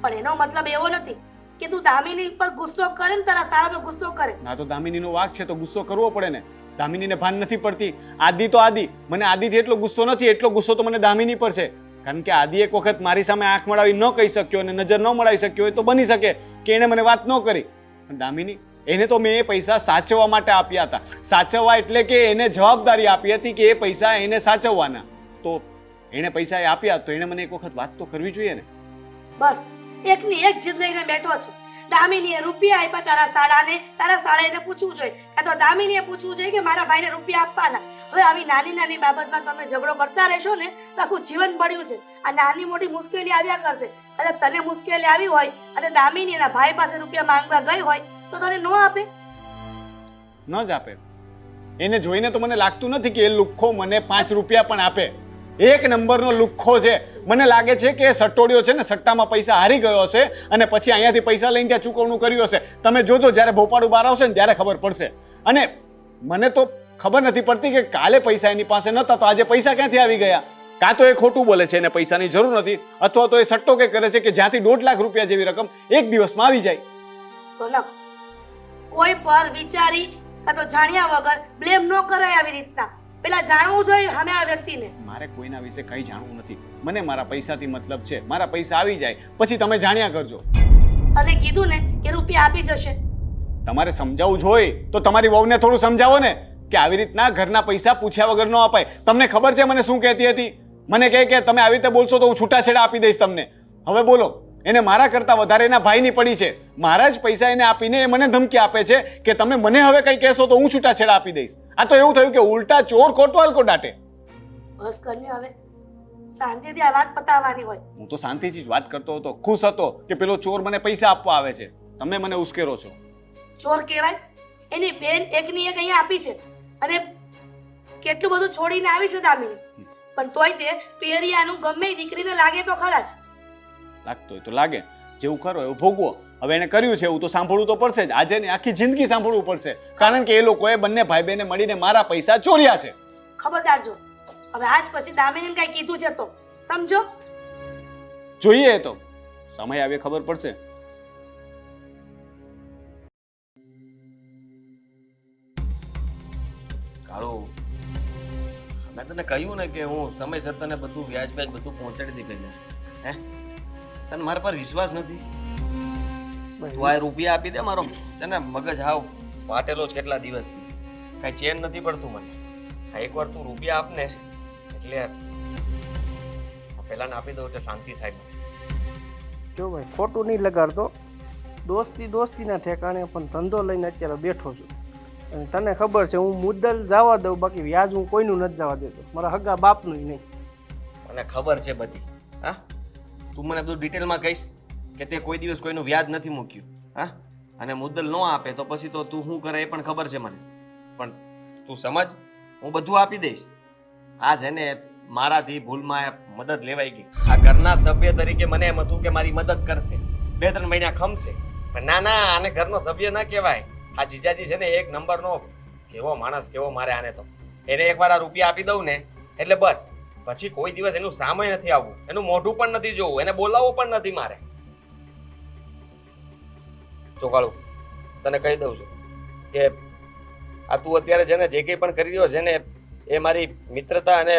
પણ એનો મતલબ એવો નથી કે તું દામિની પર ગુસ્સો કરે ને તારા સાળા પર ગુસ્સો કરે. ના તો દામિનીનો વાંક છે તો ગુસ્સો કરવો પડે ને. દામિનીને ભાન નથી પડતી. આદિ તો આદિ, મને આદિથી એટલો ગુસ્સો નથી, એટલો ગુસ્સો તો મને દામિની પર છે. કારણ કે આદિ એક વખત મારી સામે આંખ મળાવી ન કહી શક્યો અને નજર ન મળાવી શક્યો હોય તો બની શકે કે એણે મને વાત ન કરી. પણ દામિની, એને તો મેં એ પૈસા સાચવવા માટે આપ્યા હતા. સાચવવા એટલે કે એને જવાબદારી આપી હતી કે એ પૈસા એને સાચવવાના. તો એણે પૈસા એ આપ્યા તો એણે મને એક વખત વાત તો કરવી જોઈએ ને. બસ એકની એક જીદ લઈને બેઠો છે. દામિનીએ રૂપિયા આપ્યા તારા શાળાને, તારા શાળાને પૂછવું જોઈએ, કાં તો દામિનીએ પૂછવું જોઈએ કે મારા ભાઈને રૂપિયા આપવાના. હવે આવી નાની નાની બાબતમાં તમે ઝઘડો કરતા રહેશો ને તો આખું જીવન પડ્યું છે. આ નાની મોટી મુશ્કેલી આવ્યા કરશે. અને તને મુશ્કેલી આવી હોય અને દામિની એના ભાઈ પાસે રૂપિયા માંગવા ગઈ હોય તો તને ન આપે? ન જ આપે. એને જોઈને તો મને લાગતું નથી કે એ લુખ્ખો મને 5 રૂપિયા પણ આપે. એક નંબરનો લુખ્ખો છે. મને લાગે છે કે એ સટ્ટોડિયો છે ને, સટ્ટામાં પૈસા હારી ગયો હશે અને પછી અહીંયાથી પૈસા લઈને ત્યાં ચૂકવણું કર્યું હશે. તમે જોજો જ્યારે ભોપાળું બહાર આવશે ને ત્યારે ખબર પડશે. અને મને તો ખબર નથી પડતી કે કાલે પૈસા એની પાસે નહોતા તો આજે પૈસા ક્યાંથી આવી ગયા. કાં તો એ ખોટું બોલે છે, એને પૈસાની જરૂર નથી, અથવા તો એ સટ્ટો કે કરે છે કે જ્યાંથી 1.5 લાખ રૂપિયા જેવી રકમ એક દિવસમાં આવી જાય. રોનક, કોઈ પર વિચારી કાં તો જાણ્યા વગર બ્લેમ ન કરાય આવી રીતના. પેલા જાણવું જોઈએ સામે આ વ્યક્તિને. મારે કોઈના વિશે કંઈ જાણવું નથી. મને મારા પૈસાથી મતલબ છે. મારા પૈસા આવી જાય પછી તમે જાણ્યા કરજો. અને કીધું ને કે રૂપિયા આપી જશે. તમારે સમજાવવું જ હોય તો તમારી વહુને થોડું સમજાવો ને કે આવી રીતના ઘરના પૈસા પૂછ્યા વગર ન અપાય. તમને ખબર છે મને શું કહેતી હતી? મને કહે કે તમે આવી રીતે બોલશો તો હું છૂટાછેડા આપી દઈશ તમને. હવે બોલો, એને મારા કરતાં વધારે એના ભાઈની પડી છે. મારા જ પૈસા એને આપીને એ મને ધમકી આપે છે કે તમે મને હવે કંઈ કહેશો તો હું છૂટાછેડા આપી દઈશ. આ તો એવું થયું કે ઉલટા ચોર કોટવાલ કો ડાટે. બસ કરને હવે, શાંતિથી આ વાત પતાવવાની હોય. હું તો શાંતિથી જ વાત કરતો હતો, ખુશ હતો કે પેલો ચોર મને પૈસા આપવા આવે છે. તમે મને ઉશ્કેરો છો. ચોર કહેવાય? એની બેન એકની એક અહીંયા આપી છે અને કેટલું બધું છોડીને આવી છે દામિની, પણ તોય તે પેરિયાનું ગમે એ દીકરીને લાગે તો ખરા જ. લાગતો હોય તો લાગે, જેવું કરો એવું ભોગવો. હવે એને કર્યું છે એવું તો સાંભળવું તો પડશે જ. આજે ને આખી જિંદગી સાંભળવું પડશે, કારણ કે એ લોકોએ બંને ભાઈ બહેને મળીને મારા પૈસા ચોર્યા છે. ખબરદાર જો હવે આજ પછી દામિનીને કઈ કીધું છે તો સમજો. જોઈએ તો સમય આવે ખબર પડશે. કાળુ, મેં તને કહ્યું ને કે હું સમયસર તને બધું વ્યાજ બધું પહોંચાડી દઈ ગઈ. હે, તને મારા પર વિશ્વાસ નથી? તું આ રૂપિયા આપી દે. મારો છે ને મગજ હાવ વાટેલો જ કેટલા દિવસથી, કાંઈ ચેન નથી પડતું મને. હા, એકવાર તું રૂપિયા આપ ને એટલે પેલાને આપી દઉં એટલે શાંતિ થાય. જો ભાઈ, ખોટું નહીં લગાડતો. દોસ્તીના ઠેકાણે પણ ધંધો લઈને અત્યારે બેઠો છું. અને તને ખબર છે હું મુદ્દલ જવા દઉં, બાકી વ્યાજ હું કોઈનું નથી જવા દેતો, મારા હગા બાપનું નહીં. મને ખબર છે બધી. હા, તું મને બધું ડિટેલમાં કહીશ કે તે કોઈ દિવસ કોઈનું વ્યાજ નથી મૂક્યું. હા, અને મુદ્દલ ન આપે તો પછી તો તું શું કરે એ પણ ખબર છે મને. પણ તું સમજ, હું બધું આપી દઈશ. આ છે ને મારાથી ભૂલમાં મદદ લેવાઈ ગઈ. આ ઘરના સભ્ય તરીકે મને એમ હતું કે મારી મદદ કરશે, 2-3 મહિના ખમશે. પણ ના ના, આને ઘરનો સભ્ય ના કહેવાય. આ જીજાજી છે ને એક નંબરનો કેવો માણસ, કેવો મારે આને તો. એને એકવાર આ રૂપિયા આપી દઉં ને એટલે બસ, પછી કોઈ દિવસ એનું સામે નથી આવવું, એનું મોઢું પણ નથી જોવું, એને બોલાવવો પણ નથી મારે. ચોકાળું, તને કહી દઉં છું કે આ તું અત્યારે છે ને જે કંઈ પણ કરી રહ્યો છે ને એ મારી મિત્રતા અને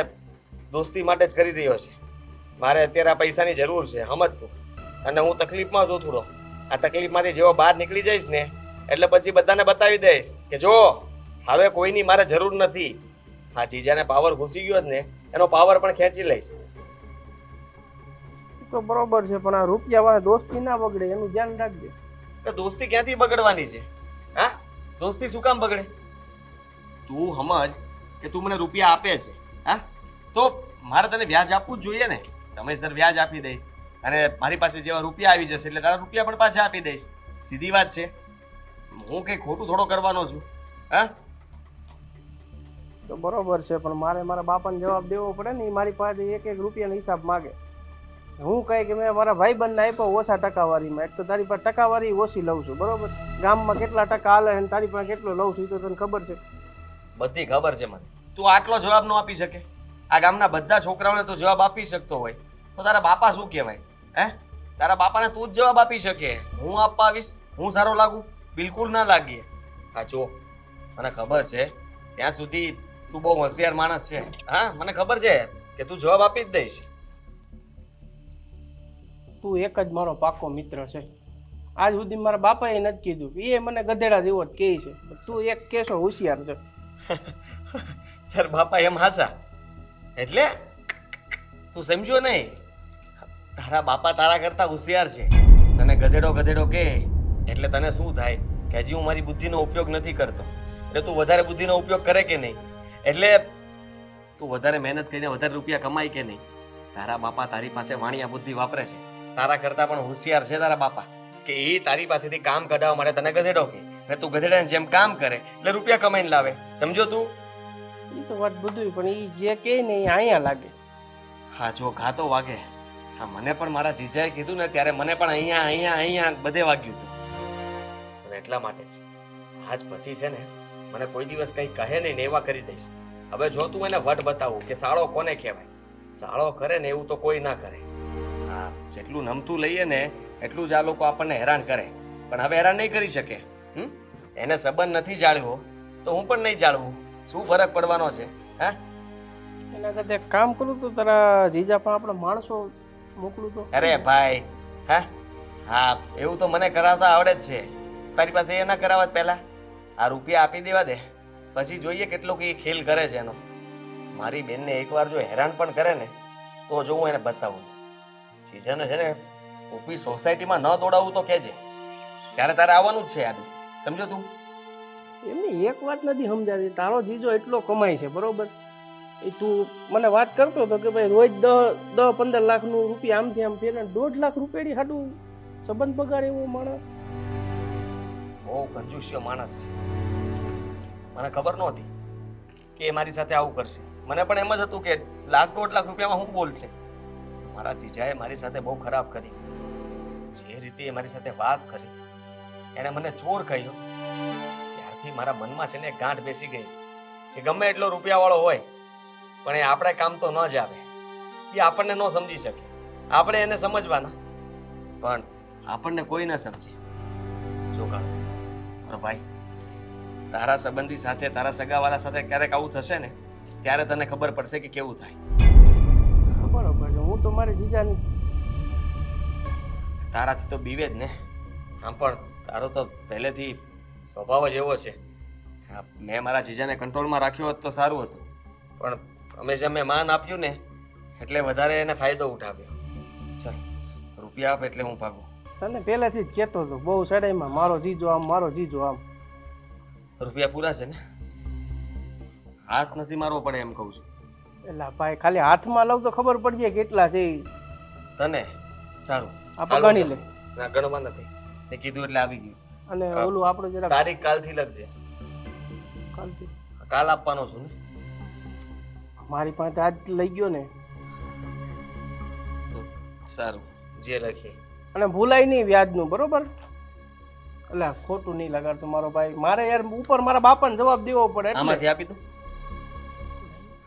દોસ્તી માટે જ કરી રહ્યો છે. મારે અત્યારે આ પૈસાની જરૂર છે, સમજ તું. અને હું તકલીફમાં છું થોડો. આ તકલીફમાંથી જેવો બહાર નીકળી જઈશ ને એટલે પછી બધાને બતાવી દઈશ કે જો હવે કોઈની મારે જરૂર નથી. આ જીજાને પાવર ઘૂસી ગયો જ ને એનો પાવર પણ ખેંચી લઈશ. તો બરોબર છે, પણ આ રૂપિયા વાળા દોસ્તી ના બગડે એનું ધ્યાન રાખજે. દોસ્તી ક્યાંથી બગડવાની છે? હા, દોસ્તી શું કામ બગડે? તું સમજ કે તું મને રૂપિયા આપે છે, હા, તો મારે તને વ્યાજ આપવું જ જોઈએ ને. સમયસર વ્યાજ આપી દઈશ અને મારી પાસે જેવા રૂપિયા આવી જશે એટલે તારા રૂપિયા પણ પાછા આપી દઈશ. સીધી વાત છે. હું કંઈ ખોટું થોડો કરવાનો છું? હા, તો બરોબર છે, પણ મારે મારા બાપાને જવાબ દેવો પડે ને. એ મારી પાસે 1-1 રૂપિયાનો હિસાબ માગે. હું કહે કે મેં મારા ભાઈબંધને આપ્યો ઓછા ટકાવારીમાં. એક તો તારી પાસે ટકાવારી ઓછી લઉં છું, બરોબર? ગામમાં કેટલા ટકા હાલે અને તારી પાસે કેટલો લઉં છું એ તો તને ખબર છે. બધી ખબર છે મને. તું આટલો જવાબ ન આપી શકે? આ ગામના બધા છોકરાઓને તો જવાબ આપી શકતો હોય તો તારા બાપા શું કહેવાય? હે, તારા બાપાને તું જ જવાબ આપી શકે. હું આપવા આવીશ, હું સારો લાગુ? બિલકુલ ના લાગીએ. હા જો, મને ખબર છે ત્યાં સુધી તું બહુ હોશિયાર માણસ છે. હા, મને ખબર છે કે તું જવાબ આપી જ દઈશ. તું એક જ મારો પાકો મિત્ર છે. આજ સુધી મારા બાપાએ નથી કીધું, એ મને ગધેડા જેવો જ કહે છે. તું એક કેસો હોશિયાર છે. તાર બાપા એમ હાચા એટલે તું સમજ્યો નહીં? તારા બાપા તારા કરતા હોશિયાર છે. તને ગધેડો ગધેડો કહે એટલે તને શું થાય કે હજી હું મારી બુદ્ધિનો ઉપયોગ નથી કરતો, એટલે તું વધારે બુદ્ધિનો ઉપયોગ કરે કે નહીં? એટલે તું વધારે મહેનત કરીને વધારે રૂપિયા કમાય કે નહીં? તારા બાપા તારી પાસે વાણિયા બુદ્ધિ વાપરે છે. તારા કરતા પણ હોશિયાર છે તારા બાપા, કે એ તારી પાસેથી કામ કઢાવવા માટે તને ગધેડો કહે, અને તું ગધેડાની જેમ કામ કરે એટલે રૂપિયા કમાઈને લાવે. સમજો તું? એ તો વાત બધું, પણ એ જે કહે ને એ અહીંયા લાગે. હા, જો ઘા તો વાગે. હા, મને પણ મારા જીજાએ કીધું ને ત્યારે મને પણ અહીંયા અહીંયા અહીંયા બધે વાગ્યું હતું. અને એટલા માટે જ આજ પછી છે ને મને કોઈ દિવસ કંઈ કહે નહીં ને એવા કરી દઈશ. હવે જો તું એને વટ બતાવું કે સાળો કોને કહેવાય, સાળો કરે ને એવું તો કોઈ ના કરે. હા, જેટલું નમતું લઈએ ને એટલું જ આ લોકો આપણને હેરાન કરે, પણ હવે હેરાન નહીં કરી શકે. એને સંબંધ નથી જાળવ્યો તો હું પણ નહીં જાળવું. શું ફરક પડવાનો છે? હા, એના કરતા એક કામ કરું તો તારા જીજા પણ આપણે માણસો મોકલું તો. અરે ભાઈ, હા, એવું તો મને કરાવતા આવડે જ છે. તારી પાસે એ ના કરાવત પહેલા? આ રૂપિયા આપી દેવા દે, પછી જોઈએ કેટલો કે ખેલ કરે છે એનો. મારી બેનને એકવાર જો હેરાન પણ કરે ને તો જો હું એને બતાવું. જીજાને છે ને ઊભી સોસાયટીમાં ન દોડાવું તો કહેજે, ત્યારે તારે આવવાનું જ છે યાદ. સમજો તું? એમની એક વાત નથી સમજાતી. તારો જીજો એટલો કમાય છે, બરોબર? એ તું મને વાત કરતો હતો કે ભાઈ રોજ 10-15 લાખનું રૂપિયા આમથી આમ ફેરે, 1.5 લાખ રૂપિયાની હાટું સંબંધ બગાડે એવો માણસ. બહુ કંજૂસ્યો માણસ છે. મને ખબર નહોતી કે એ મારી સાથે આવું કરશે. મને પણ એમ જ હતું કે 1-1.5 લાખ રૂપિયામાં હું બોલશે. મારા જીજાએ મારી સાથે બહુ ખરાબ કરી. જે રીતે એ મારી સાથે વાત કરી, એણે મને ચોર કહ્યો, ત્યારથી મારા મનમાં છે ને એક ગાંઠ બેસી ગઈ કે ગમે એટલો રૂપિયાવાળો હોય પણ એ આપણે કામ તો ન જ આવે. એ આપણને ન સમજી શકે, આપણે એને સમજવાના, પણ આપણને કોઈ ન સમજે. જો મારો ભાઈ, તારા સંબંધી સાથે, તારા સગાવાળા સાથે ક્યારેક આવું થશે ને ત્યારે તને ખબર પડશે કે કેવું થાય. બરોબર છે, હું તો મારી જીજાની તારાથી તો બીવે જ ને. આમ પણ તારો તો પહેલેથી સ્વભાવ જ એવો છે. હા, મેં મારા જીજાને કંટ્રોલમાં રાખ્યો હોત તો સારું હતું, પણ અમે જે મેં માન આપ્યું ને એટલે વધારે એને ફાયદો ઉઠાવ્યો. ચાલ, રૂપિયા આપ એટલે હું ભાગું. તને પહેલેથી જ કહેતો હતો બહુ સડાઈમાં, મારો જીજો આમ, મારો જીજો આમ. રૂપિયા પૂરા છે ને? હાથ નથી મારવો પડે એમ કહું છું. એટલે ભાઈ ખાલી હાથમાં લઉં તો ખબર પડી જાય કેટલા છે ઈ. તને સારું આપણે ગણી લે. ના, ગણવા નથી. તે કીધું એટલે આવી ગયું. અને ઓલું આપણે જરા તારીખ કાલથી લખજે. કાલથી કાલ આપવાનો છું ને. મારી પાસે આજ લઈ ગયો ને. તો સારું, જે લખીએ. અને ભૂલાય નહીં વ્યાજનું, બરોબર? એટલે ખોટું નહીં લગાડતો મારો ભાઈ. મારે યાર ઉપર મારા બાપાને જવાબ દેવો પડે એટલે. આમાંથી આપી દઉં?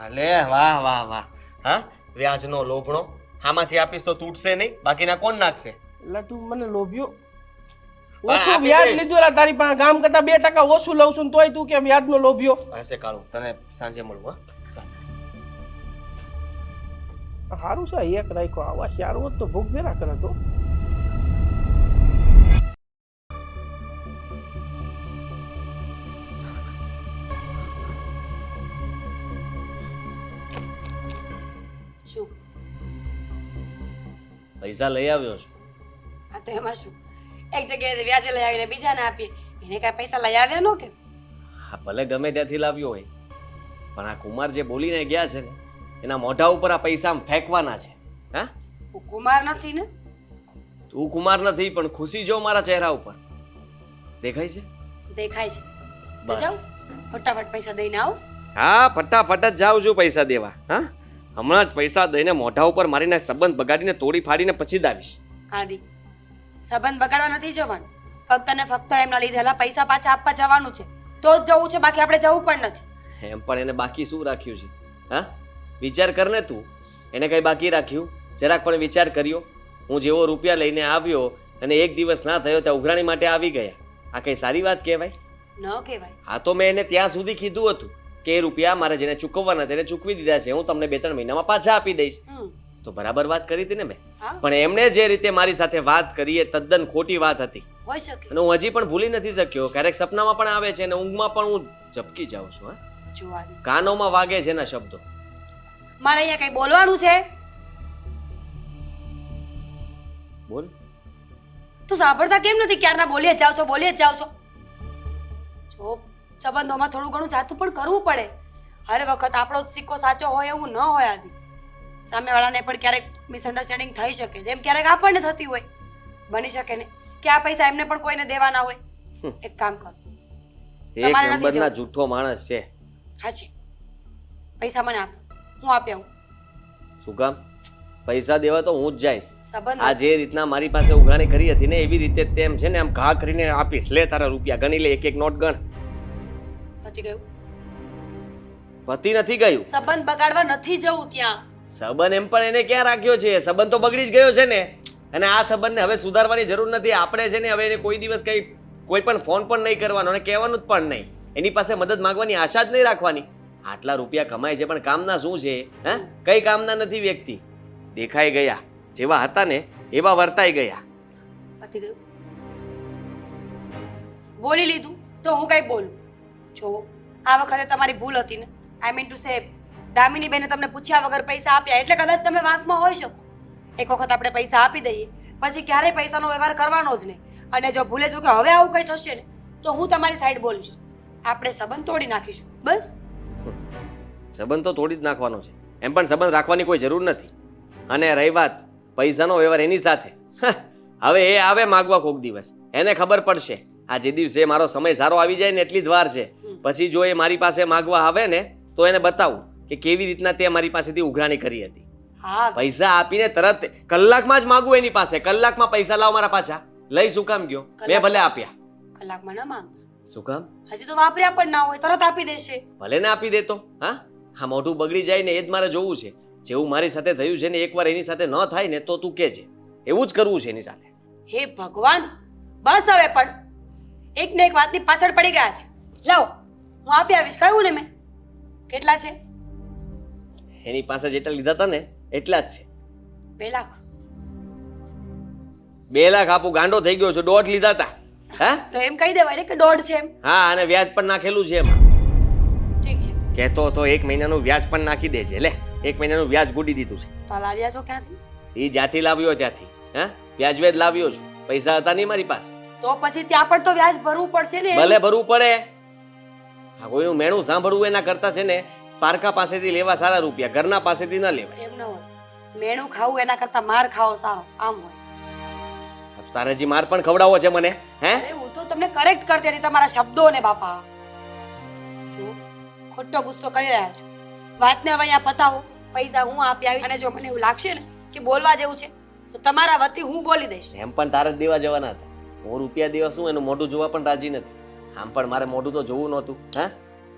અલે વાહ વાહ વાહ. હા, વ્યાજનો લોભણો. આમાંથી આપીશ તો તૂટશે નહીં, બાકીના કોણ નાખશે? એટલે તું મને લોભ્યો. પણ ઓછું આપી વ્યાજ દઈશ. લીધું તારી પાસે, ગામ કરતા 2% ઓછું લઉં છું ને તોય તું કે વ્યાજનો લોભ્યો. હશે કાળું, તને સાંજે મળવું. હા, ચાલ. સારું છે એક રાખ્યો. આવા ચાર હોત તો ભૂખ ભેરા કરે તો. શું? પૈસા લઈ આવ્યો છું. આ તો એમાં શું? એક જગ્યાએ વ્યાજે લઈ આવીને બીજાને આપીએ, એને કાંઈ પૈસા લઈ આવ્યા નો કે? હા, ભલે ગમે ત્યાંથી લાવ્યો હોય, પણ આ કુમાર જે બોલીને ગયા છે ને એના મોઢા ઉપર આ પૈસા આમ ફેંકવાના છે. હા, હું કુમાર નથી ને? તું કુમાર નથી, પણ ખુશી જો મારા ચહેરા ઉપર દેખાય છે. દેખાય છે. તો બસ. જાઓ, ફટાફટ પૈસા દઈને આવો. હા, ફટાફટ જ જાઉં છું પૈસા દેવા. હા, હમણાં જ પૈસા દઈને મોઢા ઉપર મારીને સંબંધ બગાડીને તોડી ફાડીને પછી જ આવીશ. આદિ, સંબંધ બગાડવા નથી જવાનું, ફક્ત ને ફક્ત એમના લીધેલા પૈસા પાછા આપવા જવાનું છે, તો જ જવું છે, બાકી આપણે જવું પણ નથી. એમ પણ એને બાકી શું રાખ્યું છે? હા, વિચાર કર ને તું. એને કઈ બાકી રાખ્યું? જરાક પણ વિચાર કર્યો? હું જેવો રૂપિયા લઈને આવ્યો અને એક દિવસ ના થયો ત્યાં ઉઘરાણી માટે આવી ગયા. આ કઈ સારી વાત કહેવાય? ન કહેવાય. હા, તો મેં એને ત્યાં સુધી કીધું હતું કે એ રૂપિયા મારે જેને ચૂકવવાના તેને ચૂકવી દીધા છે, હું તમને 2-3 મહિનામાં પાછા આપી દઈશ. તો બરાબર વાત કરી હતી ને મેં. હા, પણ એમણે જે રીતે મારી સાથે વાત કરી એ તદ્દન ખોટી વાત હતી હોઈ શકે. અને હું હજી પણ ભૂલી નથી શક્યો. ક્યારેક સપનામાં પણ આવે છે અને ઊંઘમાં પણ હું ઝબકી જાઉં છું. હા, જો આદિ, કાનોમાં વાગે છે એના શબ્દો. મારે અહીંયા કઈ બોલવાનું છે? બોલ. તું સાંભળતા કેમ નથી? ક્યારના બોલીએ જ જાઓ છો. જો સંબંધોમાં થોડું ઘણું જાતું પણ કરવું પડે. હર વખત આપણો જ સિક્કો સાચો હોય એવું ન હોય આદિ. સામેવાળાને પણ ક્યારેક મિસઅન્ડરસ્ટેન્ડિંગ થઈ શકે, જેમ ક્યારેક આપણને થતી હોય. બની શકે ને કે આ પૈસા એમને પણ કોઈને દેવાના હોય. એક કામ કરો, એક તમારે નથી નંબરના જવું. જૂઠો માણસ છે. હાચી પૈસા મને આપો, હું આપી આવું. શું કામ? પૈસા દેવા તો હું જ જઈશ. સંબંધ આ જે રીતના મારી પાસે ઉઘરાણી કરી હતી ને એવી રીતે તેમ છે ને આમ ઘા કરીને આપીશ. લે તારા રૂપિયા ગણી લે, એક એક નોટ ગણ. પતી ગયું. પતિ નથી ગયું. સંબંધ બગાડવા નથી જવું ત્યાં. સંબંધ એમ પણ એને ક્યાં રાખ્યો છે? સંબંધ તો બગડી જ ગયો છે ને. અને આ સંબંધને હવે સુધારવાની જરૂર નથી. આપણે છે ને હવે એને કોઈ દિવસ કોઈ પણ ફોન પણ નહીં કરવાનો અને કહેવાનું જ પણ નહીં. એની પાસે મદદ માંગવાની આશા જ નહીં રાખવાની. આટલા રૂપિયા કમાય છે પણ કામના શું છે? હા, કઈ કામના નથી વ્યક્તિ. દેખાઈ ગયા, જેવા હતા ને એવા વર્તાઈ ગયા. પતી ગયું. બોલી લીધું તો હું કઈ બોલું? જો આ વખતે તમારી ભૂલ હતી ને. I mean to say Damini બેને તમને પૂછ્યા વગર પૈસા આપ્યા એટલે કદાચ તમે વાંકમાં હોઈ શકો. એક વખત આપણે પૈસા આપી દઈએ પછી ક્યારેય પૈસાનો વ્યવહાર કરવાનો જ નહીં. અને જો ભૂલે જો કે હવે આવું કંઈ થશે ને તો હું તમારી સાઈડ બોલીશ. આપણે સંબંધ તોડી નાખીશું બસ. સંબંધ તો તોડી જ નાખવાનો છે. એમ પણ સંબંધ રાખવાની કોઈ જરૂર નથી. અને રહી વાત પૈસાનો વ્યવહાર એની સાથે, હવે એ આવે માગવા કોક દિવસ, એને ખબર પડશે. આ જે દિવસે મારો સમય સારો આવી જાય ને એટલી જ વાર છે. પછી જો એ મારી પાસે માગવા આવે ને તો એને બતાવું કે કેવી રીતના તે મારી પાસેથી ઉઘરાણી કરી હતી. હા પૈસા આપીને તરત કલાકમાં જ માગું એની પાસે. કલાકમાં પૈસા લાવ મારા પાછા. લઈ શું કામ ગયો? મેં ભલે આપ્યા. કલાકમાં ના માંગતા. શું કામ? હજી તો વાપર્યા પણ ના હોય તરત આપી દેશે. ભલે ને આપી દેતો. હા, મોઢું બગડી જાય ને એ જ મારે જોવું છે. જેવું મારી સાથે થયું છે ને એકવાર એની સાથે ન થાય ને તો તું કહેજે. એવું જ કરવું છે એની સાથે. હે ભગવાન, બસ હવે પણ એક ને એક વાતની પાછળ પડી ગયા છે. લાવો હું આપી આવીશ. કહ્યું ને મેં. કેટલા છે? એની પાસે જેટલા લીધા હતા ને એટલા જ છે. 2 લાખ. 2 લાખ આપું? ગાંડો થઈ ગયો છો. 1.5 લીધા હતા. હા, તો એમ કહી દેવાય ને કે 1.5 છે એમ. હા, અને વ્યાજ પણ નાખેલું છે એમાં. ઠીક છે. કહેતો તો 1 મહિનાનું વ્યાજ પણ નાખી દેજે. લે, 1 મહિનાનું વ્યાજ ગોડી દીધું છે. તો લાવ્યા છો ક્યાંથી? એ જ્યાંથી લાવ્યો ત્યાંથી. હા, વ્યાજ વેજ લાવ્યો છું. પૈસા હતા નહીં મારી પાસે. તો પછી ત્યાં પણ તો વ્યાજ ભરવું પડશે ને. ભલે ભરવું પડે. આ કોઈનું મેણું સાંભળવું એના કરતા છે ને પારકા પાસેથી લેવા સારા રૂપિયા, ઘરના પાસેથી ન લેવાય. એમ ન હોય. મેણું ખાવું એના કરતા માર ખાવો સારો, આમ હોય. તારે જે માર પણ ખવડાવો છે મને. હે, અરે હું તો તમને કરેક્ટ કરતી હતી તમારા શબ્દોને બાપા. જો ખોટો ગુસ્સો કરી રહ્યા છો. વાતને હવે અહીંયા પતાવો. પૈસા હું આપી આવી. અને જો મને એવું લાગશે ને કે બોલવા જેવું છે તો તમારા વતી હું બોલી દઈશ. એમ પણ તારે જ દેવા જવાના હતા. હું રૂપિયા દેવા શું એનું મોઢું જોવા પણ રાજી નથી. આમ પણ મારે મોઢું તો જોવું નહોતું. હા,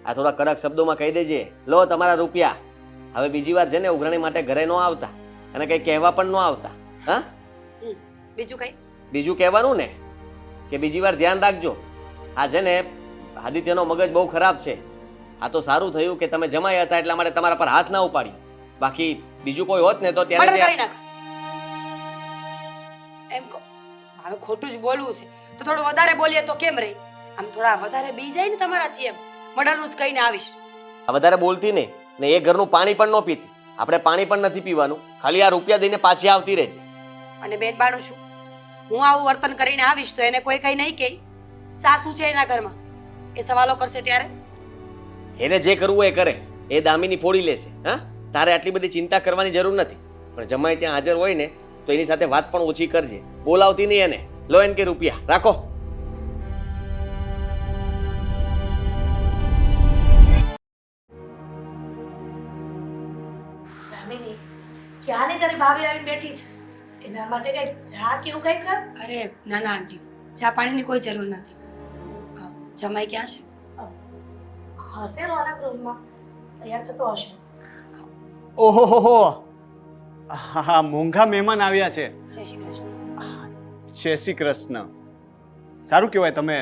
આ થોડા કડક શબ્દોમાં કહી દેજે, લો તમારા રૂપિયા. હવે બીજી વાર છે ને ઉઘરાણી માટે ઘરે ન આવતા અને કઈ કહેવા પણ ન આવતા. હા, બીજું કઈ? બીજું કહેવાનું ને કે બીજી વાર ધ્યાન રાખજો. આ છે ને આદિત્યનો મગજ બહુ ખરાબ છે. આ તો સારું થયું કે તમે જમાઈ હતા એટલા માટે તમારા પર હાથ ના ઉપાડ્યો. બાકી બીજું કોઈ હોત ને તો મર્ડર કરી ત્યારે નાખ. એમ કહો હવે ખોટું જ બોલવું છે તો થોડું વધારે બોલીએ તો કેમ રહી? આમ થોડા વધારે બી જાય ને તમારાથી એમ. મર્ડરનું જ કહીને આવીશ. આ વધારે બોલતી નહીં ને એ ઘરનું પાણી પણ ન પીતી. આપણે પાણી પણ નથી પીવાનું. ખાલી આ રૂપિયા દઈને પાછી આવતી રહેજે. અને બેનબાનું શું? હું આવું વર્તન કરીને આવીશ તો એને કોઈ કઈ નહીં કહે? સાસુ છે એના ઘરમાં, એ સવાલો કરશે ત્યારે? એને જે કરવું એ કરે. એ દામિની ફોડી લેશે. હા, તારે આટલી બધી ચિંતા કરવાની જરૂર નથી. પણ જમાઈ ત્યાં હાજર હોય ને તો એની સાથે વાત પણ ઓછી કરજે. બોલાવતી નહીં એને. લો એને કે રૂપિયા રાખો. દામિની, ક્યાંની તારી ભાભી આવીને બેઠી છે? એના માટે કઈ ચા કે એવું કઈ કર. અરે ના ના આંટી, ચા પાણીની કોઈ જરૂર નથી. જમાઈ ક્યાં છે? હશે રોનક રૂમમાં તૈયાર થતો હશે. ઓહો હો હો, હા, મોંઘા મહેમાન આવ્યા છે. જય શ્રી કૃષ્ણ. જય શ્રી કૃષ્ણ. સારું કહેવાય તમે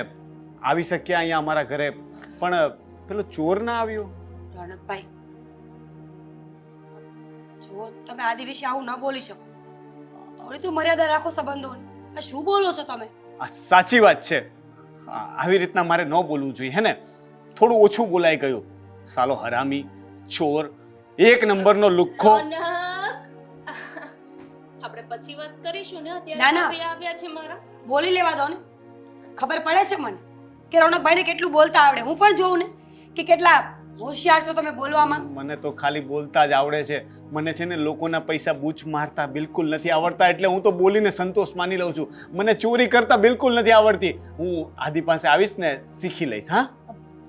આવી શક્યા અહીંયા અમારા ઘરે. પણ પેલો ચોર ના આવ્યો? રોનકભાઈ, જો તમે આદિ વિશે આવું ન બોલી શકો. થોડી તો મર્યાદા રાખો સંબંધોની. આ શું બોલો છો તમે? આ સાચી વાત છે. આવી રીતના મારે ન બોલવું જોઈએ હે ને. થોડું ઓછું બોલાઈ ગયું. સાલો હરામી, ચોર, એક નંબરનો લુખ્ખો. રોનક, આપણે પછી વાત કરીશું ને. ના, અત્યારે ના. ભાભી આવ્યા છે મારા. બોલી લેવા દો ને. ખબર પડે છે મને કે રોનકભાઈને કેટલું બોલતા આવડે. હું પણ જોઉં ને કે કેટલા હોશિયાર છો તમે બોલવામાં. મને તો ખાલી બોલતા જ આવડે છે. મને છે ને લોકોના પૈસા બૂચ મારતા બિલકુલ નથી આવડતા, એટલે હું તો બોલીને સંતોષ માની લઉં છું. મને ચોરી કરતા બિલકુલ નથી આવડતી. હું આદિ પાસે આવીશ ને શીખી લઈશ. હા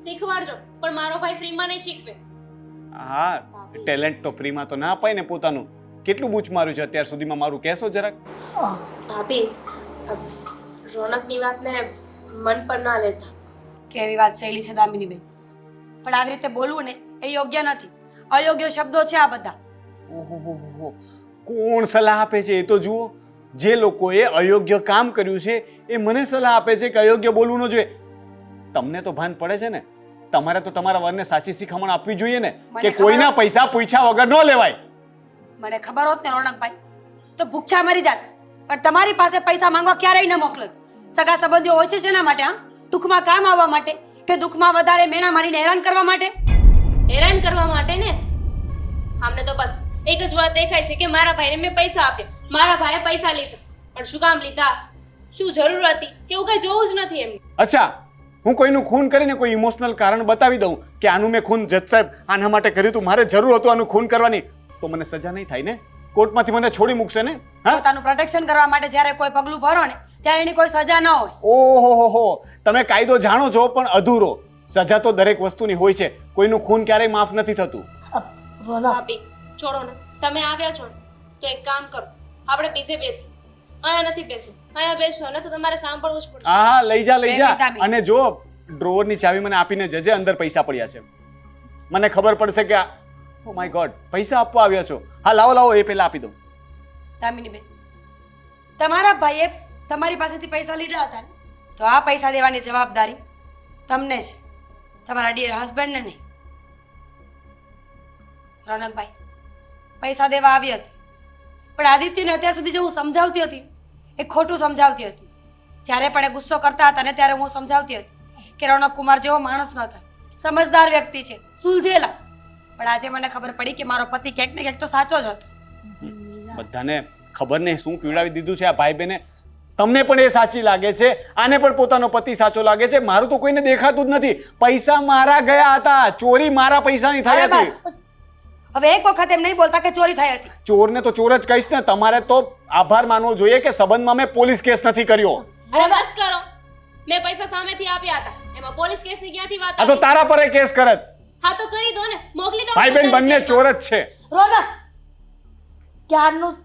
શીખવાડજો, પણ મારો ભાઈ ફ્રીમાં નહીં શીખવે. હા, ટેલેન્ટ તો ફ્રીમાં તો ના અપાય ને પોતાનું. કેટલું બૂચ માર્યું છે અત્યાર સુધીમાં મારું કહેશો જરાક? ભાભી, રોનકની વાતને મન પર ના લેતા. કેવી વાત શૈલી છે દામિનીબેન, પણ આવી રીતે બોલવું ને એ યોગ્ય નથી. અયોગ્ય શબ્દો છે આ બધા. ઓહો, કોણ સલાહ આપે છે એ તો જુઓ. જે લોકોએ અયોગ્ય કામ કર્યું છે એ મને સલાહ આપે છે કે અયોગ્ય બોલવું ન જોઈએ. તમને તો ભાન પડે છે ને? તમારે તો તમારા વરને સાચી શીખામણ આપવી જોઈએ ને કે કોઈના પૈસા પૂછ્યા વગર ન લેવાય. મને ખબર હોત ને રોનકભાઈ તો ભૂખ્યા મરી જાત, પણ તમારી પાસે પૈસા માંગવા ક્યારેય ન મોકલત. સગા સંબંધીઓ હોય છે શેના માટે? દુઃખમાં કામ આવવા માટે કે દુઃખમાં વધારે મેણા મારીને હેરાન કરવા માટે? હેરાન કરવા માટે ને. અમને તો બસ એક જ વાત દેખાય છે કે મારા ભાઈને મેં પૈસા આપ્યા, મારા ભાઈએ પૈસા લીધા. પણ શું કામ લીધા, શું જરૂર હતી, એવું કઈ જોવું જ નથી એમને. અચ્છા, હું કોઈનું ખૂન કરીને કોઈ ઇમોશનલ કારણ બતાવી દઉં કે આનું મેં ખૂન જજ સાહેબ આના માટે કર્યું હતું, મારે જરૂર હતું આનું ખૂન કરવાની, તો મને સજા નહીં થાય ને? કોર્ટમાંથી મને છોડી મૂકશે ને? હા, પોતાનું પ્રોટેક્શન કરવા માટે જ્યારે કોઈ પગલું ભરો ને ત્યારે એની કોઈ સજા ન હોય. ઓહો, તમે કાયદો જાણો છો પણ અધૂરો. સજા તો દરેક વસ્તુની હોય છે. કોઈનું ખૂન ક્યારેય માફ નથી થતું. રોનક, ભાભી છોડો ને, તમે આવ્યા છો ને તો એક કામ કરો, આપણે બીજે બેસી. અહીંયા નથી બેસવું, અહીંયા બેસશો ને તો તમારે સાંભળવું જ પડશે. હા, લઈ જા બે મિનિટ. અને જો ડ્રોવરની ચાવી મને આપીને જજે, અંદર પૈસા પડ્યા છે. મને ખબર પડશે કે ઓ માય ગોડ પૈસા આપવા આવ્યા છો. હા, લાવો એ પહેલા આપી દો. દામિનીબેન, તમારા ભાઈએ તમારી પાસેથી પૈસા લીધા હતા ને, તો આ પૈસા દેવાની જવાબદારી તમને છે, તમારા ડિયર હસબન્ડને નહીં. રોનકભાઈ પૈસા દેવા આવી હતી, પણ આદિત્યને અત્યાર સુધી જે હું સમજાવતી હતી એ ખોટું સમજાવતી હતી. જ્યારે પણ એ ગુસ્સો કરતા હતા ને ત્યારે હું સમજાવતી હતી કે રોનક કુમાર જેવો માણસ ન થાય, સમજદાર વ્યક્તિ છે, સુલઝેલા. પણ આજે મને ખબર પડી કે મારો પતિ ક્યાંક ને ક્યાંક તો સાચો જ હતો. બધાને ખબર ને શું પીવડાવી દીધું છે આ ભાઈ બેને. તમને પણ એ સાચી લાગે છે, આને પણ પોતાનો પતિ સાચો લાગે છે. મારું તો કોઈને દેખાતું જ નથી. પૈસા મારા ગયા હતા, ચોરી મારા પૈસાની થઈ અરે હતી. બસ, હવે એક વખત એમ નહીં બોલતા કે ચોરી થઈ હતી. ચોરને તો ચોર જ કહીશ ને. તમારે તો આભાર માનવો જોઈએ કે સંબંધમાં મેં પોલીસ કેસ નથી કર્યો. અરે બસ કરો, મેં પૈસા સામેથી આપ્યા હતા, એમાં પોલીસ કેસની ક્યાંથી વાત આ તો આવી? તારા પર એ કેસ કરત. હા તો કરી દો ને, મોકલી દો. ભાઈ બેન બંને ચોર જ છે. રોનક, ક્યારનું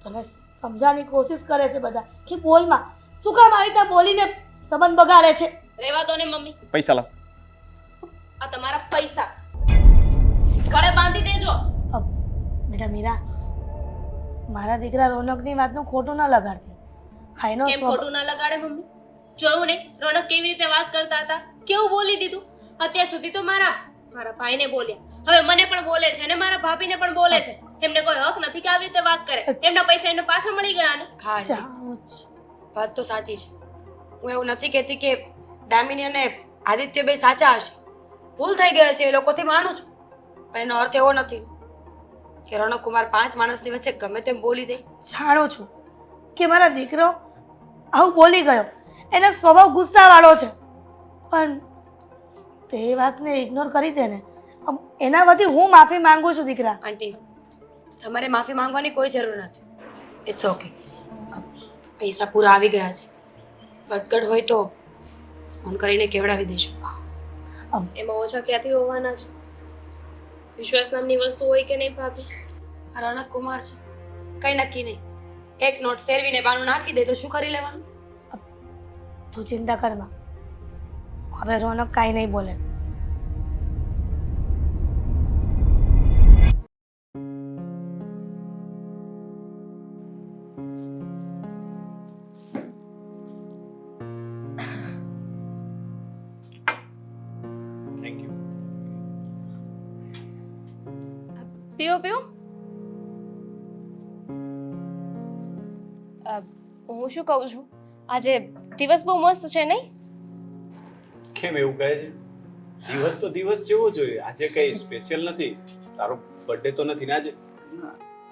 તને સમજાવવાની કોશિશ કરે છે બધા કે બોલમાં. શું કામ આવી રીતે બોલીને સંબંધ બગાડે છે? રહેવા દો ને મમ્મી, પૈસા લાવ. આ તમારા પૈસા ગળે બાંધી દેજો. બેટા મીરા, મારા દીકરા રોનકની વાતનું ખોટું ન લગાડતી. હા, એનો કેમ ખોટું ના લગાડે મમ્મી? જોયું ને રોનક કેવી રીતે વાત કરતા હતા, કેવું બોલી દીધું. અત્યાર સુધી તો મારા ભાઈને બોલ્યા, હવે મને પણ બોલે છે અને મારા ભાભીને પણ બોલે છે. એમને કોઈ હક નથી કે આવી રીતે વાત કરે. એમના પૈસા એમને પાછા મળી ગયા ને. હા આંટી, જાણું છું. વાત તો સાચી છે. હું એવું નથી કહેતી કે દામિની અને આદિત્ય બે સાચા હશે. ભૂલ થઈ ગઈ હશે, એ લોકોથી માનું છું, પણ એનો અર્થ એવો નથી કે રોનક કુમાર 5 માણસની વચ્ચે ગમે તેમ બોલી દે. જાણું છું કે મારા દીકરો આવું બોલી ગયો, એનો સ્વભાવ ગુસ્સાવાળો છે, પણ તે વાતને ઇગ્નોર કરી દે ને. એના વતી હું માફી માંગુ છું દીકરા. આંટી, તમારે માફી માંગવાની કોઈ જરૂર નથી. It's okay. પૈસા પૂરા આવી ગયા છે. વધઘટ હોય તો ફોન કરીને કેવડાવી દેશું. એમાં ઓછા ક્યાંથી હોવાના છે? વિશ્વાસ નામની વસ્તુ હોય કે નહીં ભાભી? આ રોનક કુમાર છે, કઈ નક્કી નહીં. એક નોટ શેરવીને બાનું નાખી દે તો શું કરી લેવાનું? તું ચિંતા કરમાં, હવે રોનક કાંઈ નહીં બોલે. Thank you. પીઓ પીઓ. હું શું કહું છું, આજે દિવસ બહુ મસ્ત છે નહીં? કેમ એવું કહે છે? દિવસ તો દિવસ જેવો જોઈએ. આજે કઈ સ્પેશિયલ નથી. તારો બર્થડે તો નથી ને આજે?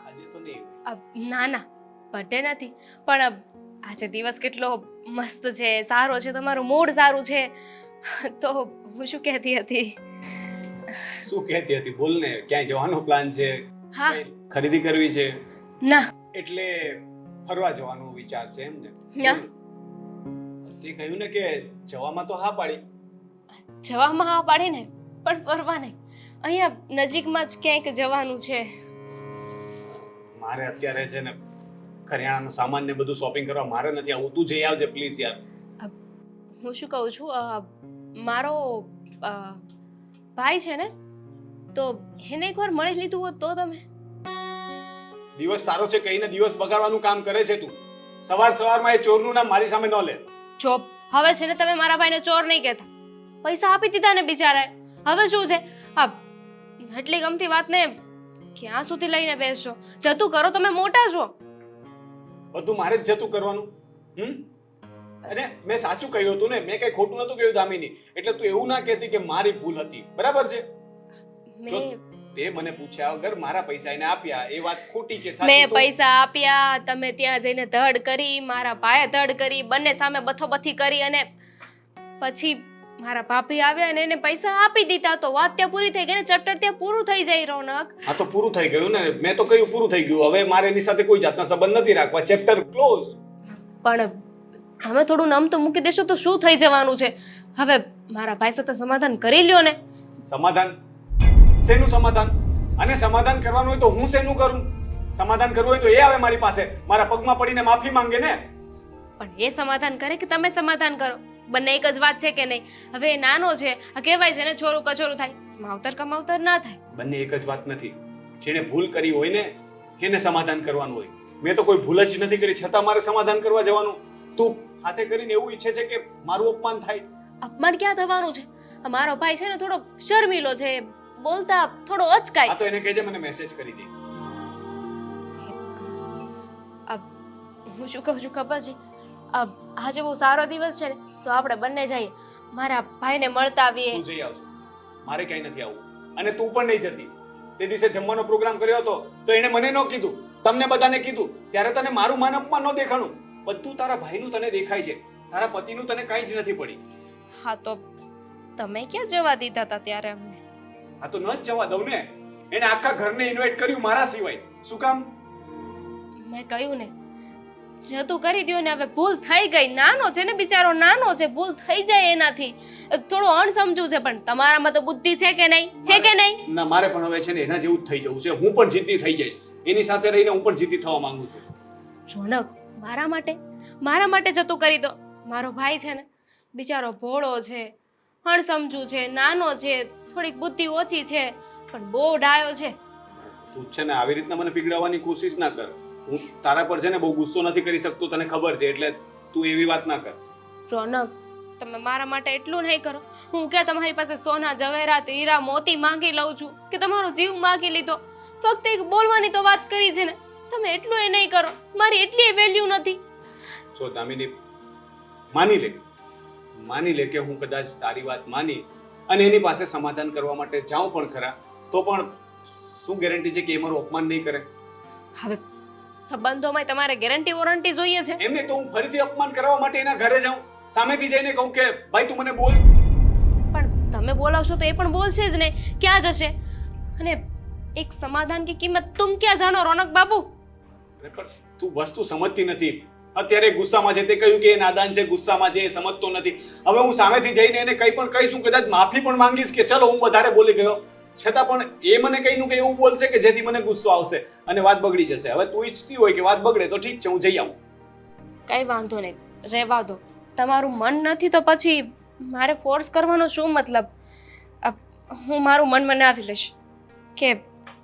આજે તો નહીં હોય. ના ના, બર્થડે નથી પણ આજે દિવસ કેટલો મસ્ત છે, સારો છે, તમારું મૂડ સારું છે, તો હું શું કહેતી હતી? શું કહેતી હતી? બોલ ને. ક્યાંય જવાનો પ્લાન છે? હા. કઈ ખરીદી કરવી છે? ના. એટલે ફરવા જવાનો વિચાર છે એમ ને? ના. તે કહ્યું ને કે જવામાં તો હા પાડી. જવામાં હા પાડી ને, પણ ફરવા નહીં. અહીંયા નજીકમાં જ ક્યાંક જવાનું છે. મારે અત્યારે છે ને કરિયાણાનો સામાન ને બધું શોપિંગ કરવા મારે નથી આવું. તું જઈ આવજે પ્લીઝ યાર. હું શું કહું છું, મારો ભાઈ છે ને, તો એને એકવાર મળી લીધું હોત તો તમે. દિવસ સારો છે કહીને દિવસ બગાડવાનું કામ કરે છે તું. સવારમાં એ ચોરનું નામ મારી સામે ન લે. ચોપ. હવે છે ને તમે મારા ભાઈને ચોર નહીં કહેતા. પૈસા આપી દીધા ને બિચારાએ. હવે શું છે? એટલી ગમતી વાતને ક્યાં સુધી લઈને બેસશો? જતું કરો, તમે મોટા છો. બધું મારે જ જતું કરવાનું? અરે મેં સાચું કહ્યું હતું ને, મેં કઈ ખોટું નતું કહ્યું દામિની. એટલે તું એવું ના કહેતી કે મારી ભૂલ હતી. બરાબર છે? મેં તે મને પૂછ્યા વગર મારા પૈસા એને આપ્યા, એ વાત ખોટી કે સાચી? મેં પૈસા આપ્યા, તમે ત્યાં જઈને ધડ કરી, મારા ભાઈએ ધડ કરી, બંને સામે બથોબથી કરી, અને પછી મારા ભાભી આવ્યા અને એને પૈસા આપી દીધા. તો વાત ત્યાં પૂરી થઈ ગઈ ને, ચેપ્ટર ત્યાં પૂરું થઈ જાય. રોનક, હા તો પૂરું થઈ ગયું ને. મેં તો કહ્યું પૂરું થઈ ગયું. હવે મારે એની સાથે કોઈ જાતના સંબંધ નથી રાખવા. Chapter close. પણ તમે થોડું નામ તો મૂકી દેશો તો શું થઈ જવાનું છે? હવે મારા ભાઈ સાથે સમાધાન કરી લ્યો ને. સમાધાન? શેનું સમાધાન? અને સમાધાન કરવાનું હોય તો હું શેનું કરું? સમાધાન કરવું હોય તો એ આવે મારી પાસે, મારા પગમાં પડીને માફી માંગે ને. પણ એ સમાધાન કરે કે તમે સમાધાન કરો? બંને એક જ વાત છે કે નહીં? હવે એ નાનો છે, આ કહેવાય છે ને ચોરું કચોરું થાય, માવતર કમાવતર ના થાય. બંને એક જ વાત નથી. જેણે ભૂલ કરી હોય ને એને સમાધાન કરવાનું હોય. મેં તો કોઈ ભૂલ જ નથી કરી, છતાં મારે સમાધાન કરવા જવાનું. તું હાથે કરીને એવું ઈચ્છે છે કે મારું અપમાન થાય? અપમાન ક્યાં થવાનું છે? મારો ભાઈ છે ને થોડો શર્મીલો છે, બોલતા થોડો અચકાય. આ તો એને કહેજે મને મેસેજ કરી દે. હું શું કહું છું ખબર છે? આજે બહુ સારો દિવસ છે ને, તો આપણે બંને જઈએ, મારા ભાઈને મળતા આવીએ. તું જઈ આવજે, મારે ક્યાંય નથી આવવું. અને તું પણ નહીં જતી. તે દિવસે જમવાનો પ્રોગ્રામ કર્યો હતો તો એને મને ન કીધું, તમને બધાને કીધું. ત્યારે તને મારું માન અપમાન ન દેખાણું. બધું તારા ભાઈનું તને દેખાય છે, તારા પતિનું તને કાંઈ જ નથી પડી. હા તો તમે ક્યાં જવા દીધા હતા ત્યારે અમને? આ તો ન જ જવા દઉં ને. એને આખા ઘરને ઇન્વાઇટ કર્યું મારા સિવાય. શું કામ? મેં કહ્યું ને, જતું કરી દ્યો ને. હવે ભૂલ થઈ ગઈ. નાનો છે ને બિચારો, નાનો છે, ભૂલ થઈ જાય એનાથી. થોડું અણસમજુ છે, પણ તમારામાં તો બુદ્ધિ છે કે નહીં? છે કે નહીં? ના, મારે પણ હવે છે ને એના જેવું જ થઈ જવું છે. હું પણ જિદ્દી થઈ જઈશ. એની સાથે રહીને હું પણ જિદ્દી થવા માંગુ છું. રોનક, મારા માટે જતું કરી દો. મારો ભાઈ છે ને બિચારો ભોળો છે, અણસમજુ છે, નાનો છે, થોડીક બુદ્ધિ ઓછી છે, પણ બહુ ડાયો છે. તું છે ને આવી રીતના મને પીગળાવવાની કોશિશ ના કર. હું તારા પર છે ને બહુ ગુસ્સો નથી કરી શકતો, તને ખબર છે. એટલે તું એવી વાત ના કર. રોનક, તમે મારા માટે એટલું નહીં કરો. હું કે તમારી પાસે સોના જવેરાત હીરા મોતી માંગી લઉં છું, કે તમારો જીવ માંગી લીધો? ફક્ત એક બોલવાની તો વાત કરી છે ને, તમે એટલું એ નહીં કરો. મારી એટલી વેલ્યુ નથી. જો દામિની, માની લે કે હું કદાચ તારી વાત માની અને એની પાસે સમાધાન કરવા માટે જાઉં પણ ખરા, તો પણ શું ગેરંટી છે કે એ મારું અપમાન નહીં કરે? હવે સંબંધોમાં તમારે ગેરંટી વોરંટી જોઈએ છે? એમને તો હું ફરીથી અપમાન કરવા માટે એના ઘરે જાઉં, સામેથી જઈને કહું કે ભાઈ તું મને બોલ. પણ તમે બોલાવશો તો એ પણ બોલશે જ નહીં. ક્યાં જશે? અને એક સમાધાન की કિંમત तुम क्या जानो રોનક બાબુ? પણ તું વસ્તુ સમજતી નથી. અત્યારે ગુસ્સામાં છે, તે કહ્યું કે એ નાદાન છે, ગુસ્સામાં છે, એ સમજતો નથી. હવે હું સામેથી જઈને એને કંઈ પણ કહીશું, કદાચ માફી પણ માંગીશ કે ચલો હું વધારે બોલી ગયો, છતાં પણ એ મને કઈનું કે એવું બોલશે કે જેથી મને ગુસ્સો આવશે અને વાત બગડી જશે. હવે તું ઈચ્છતી હોય કે વાત બગડે તો ઠીક છે, હું જઈ આવું. કઈ વાંધો નહીં, રહેવા દો. તમારું મન નથી તો પછી મારે ફોર્સ કરવાનો શું મતલબ? હું મારું મન મનાવી લઈશ કે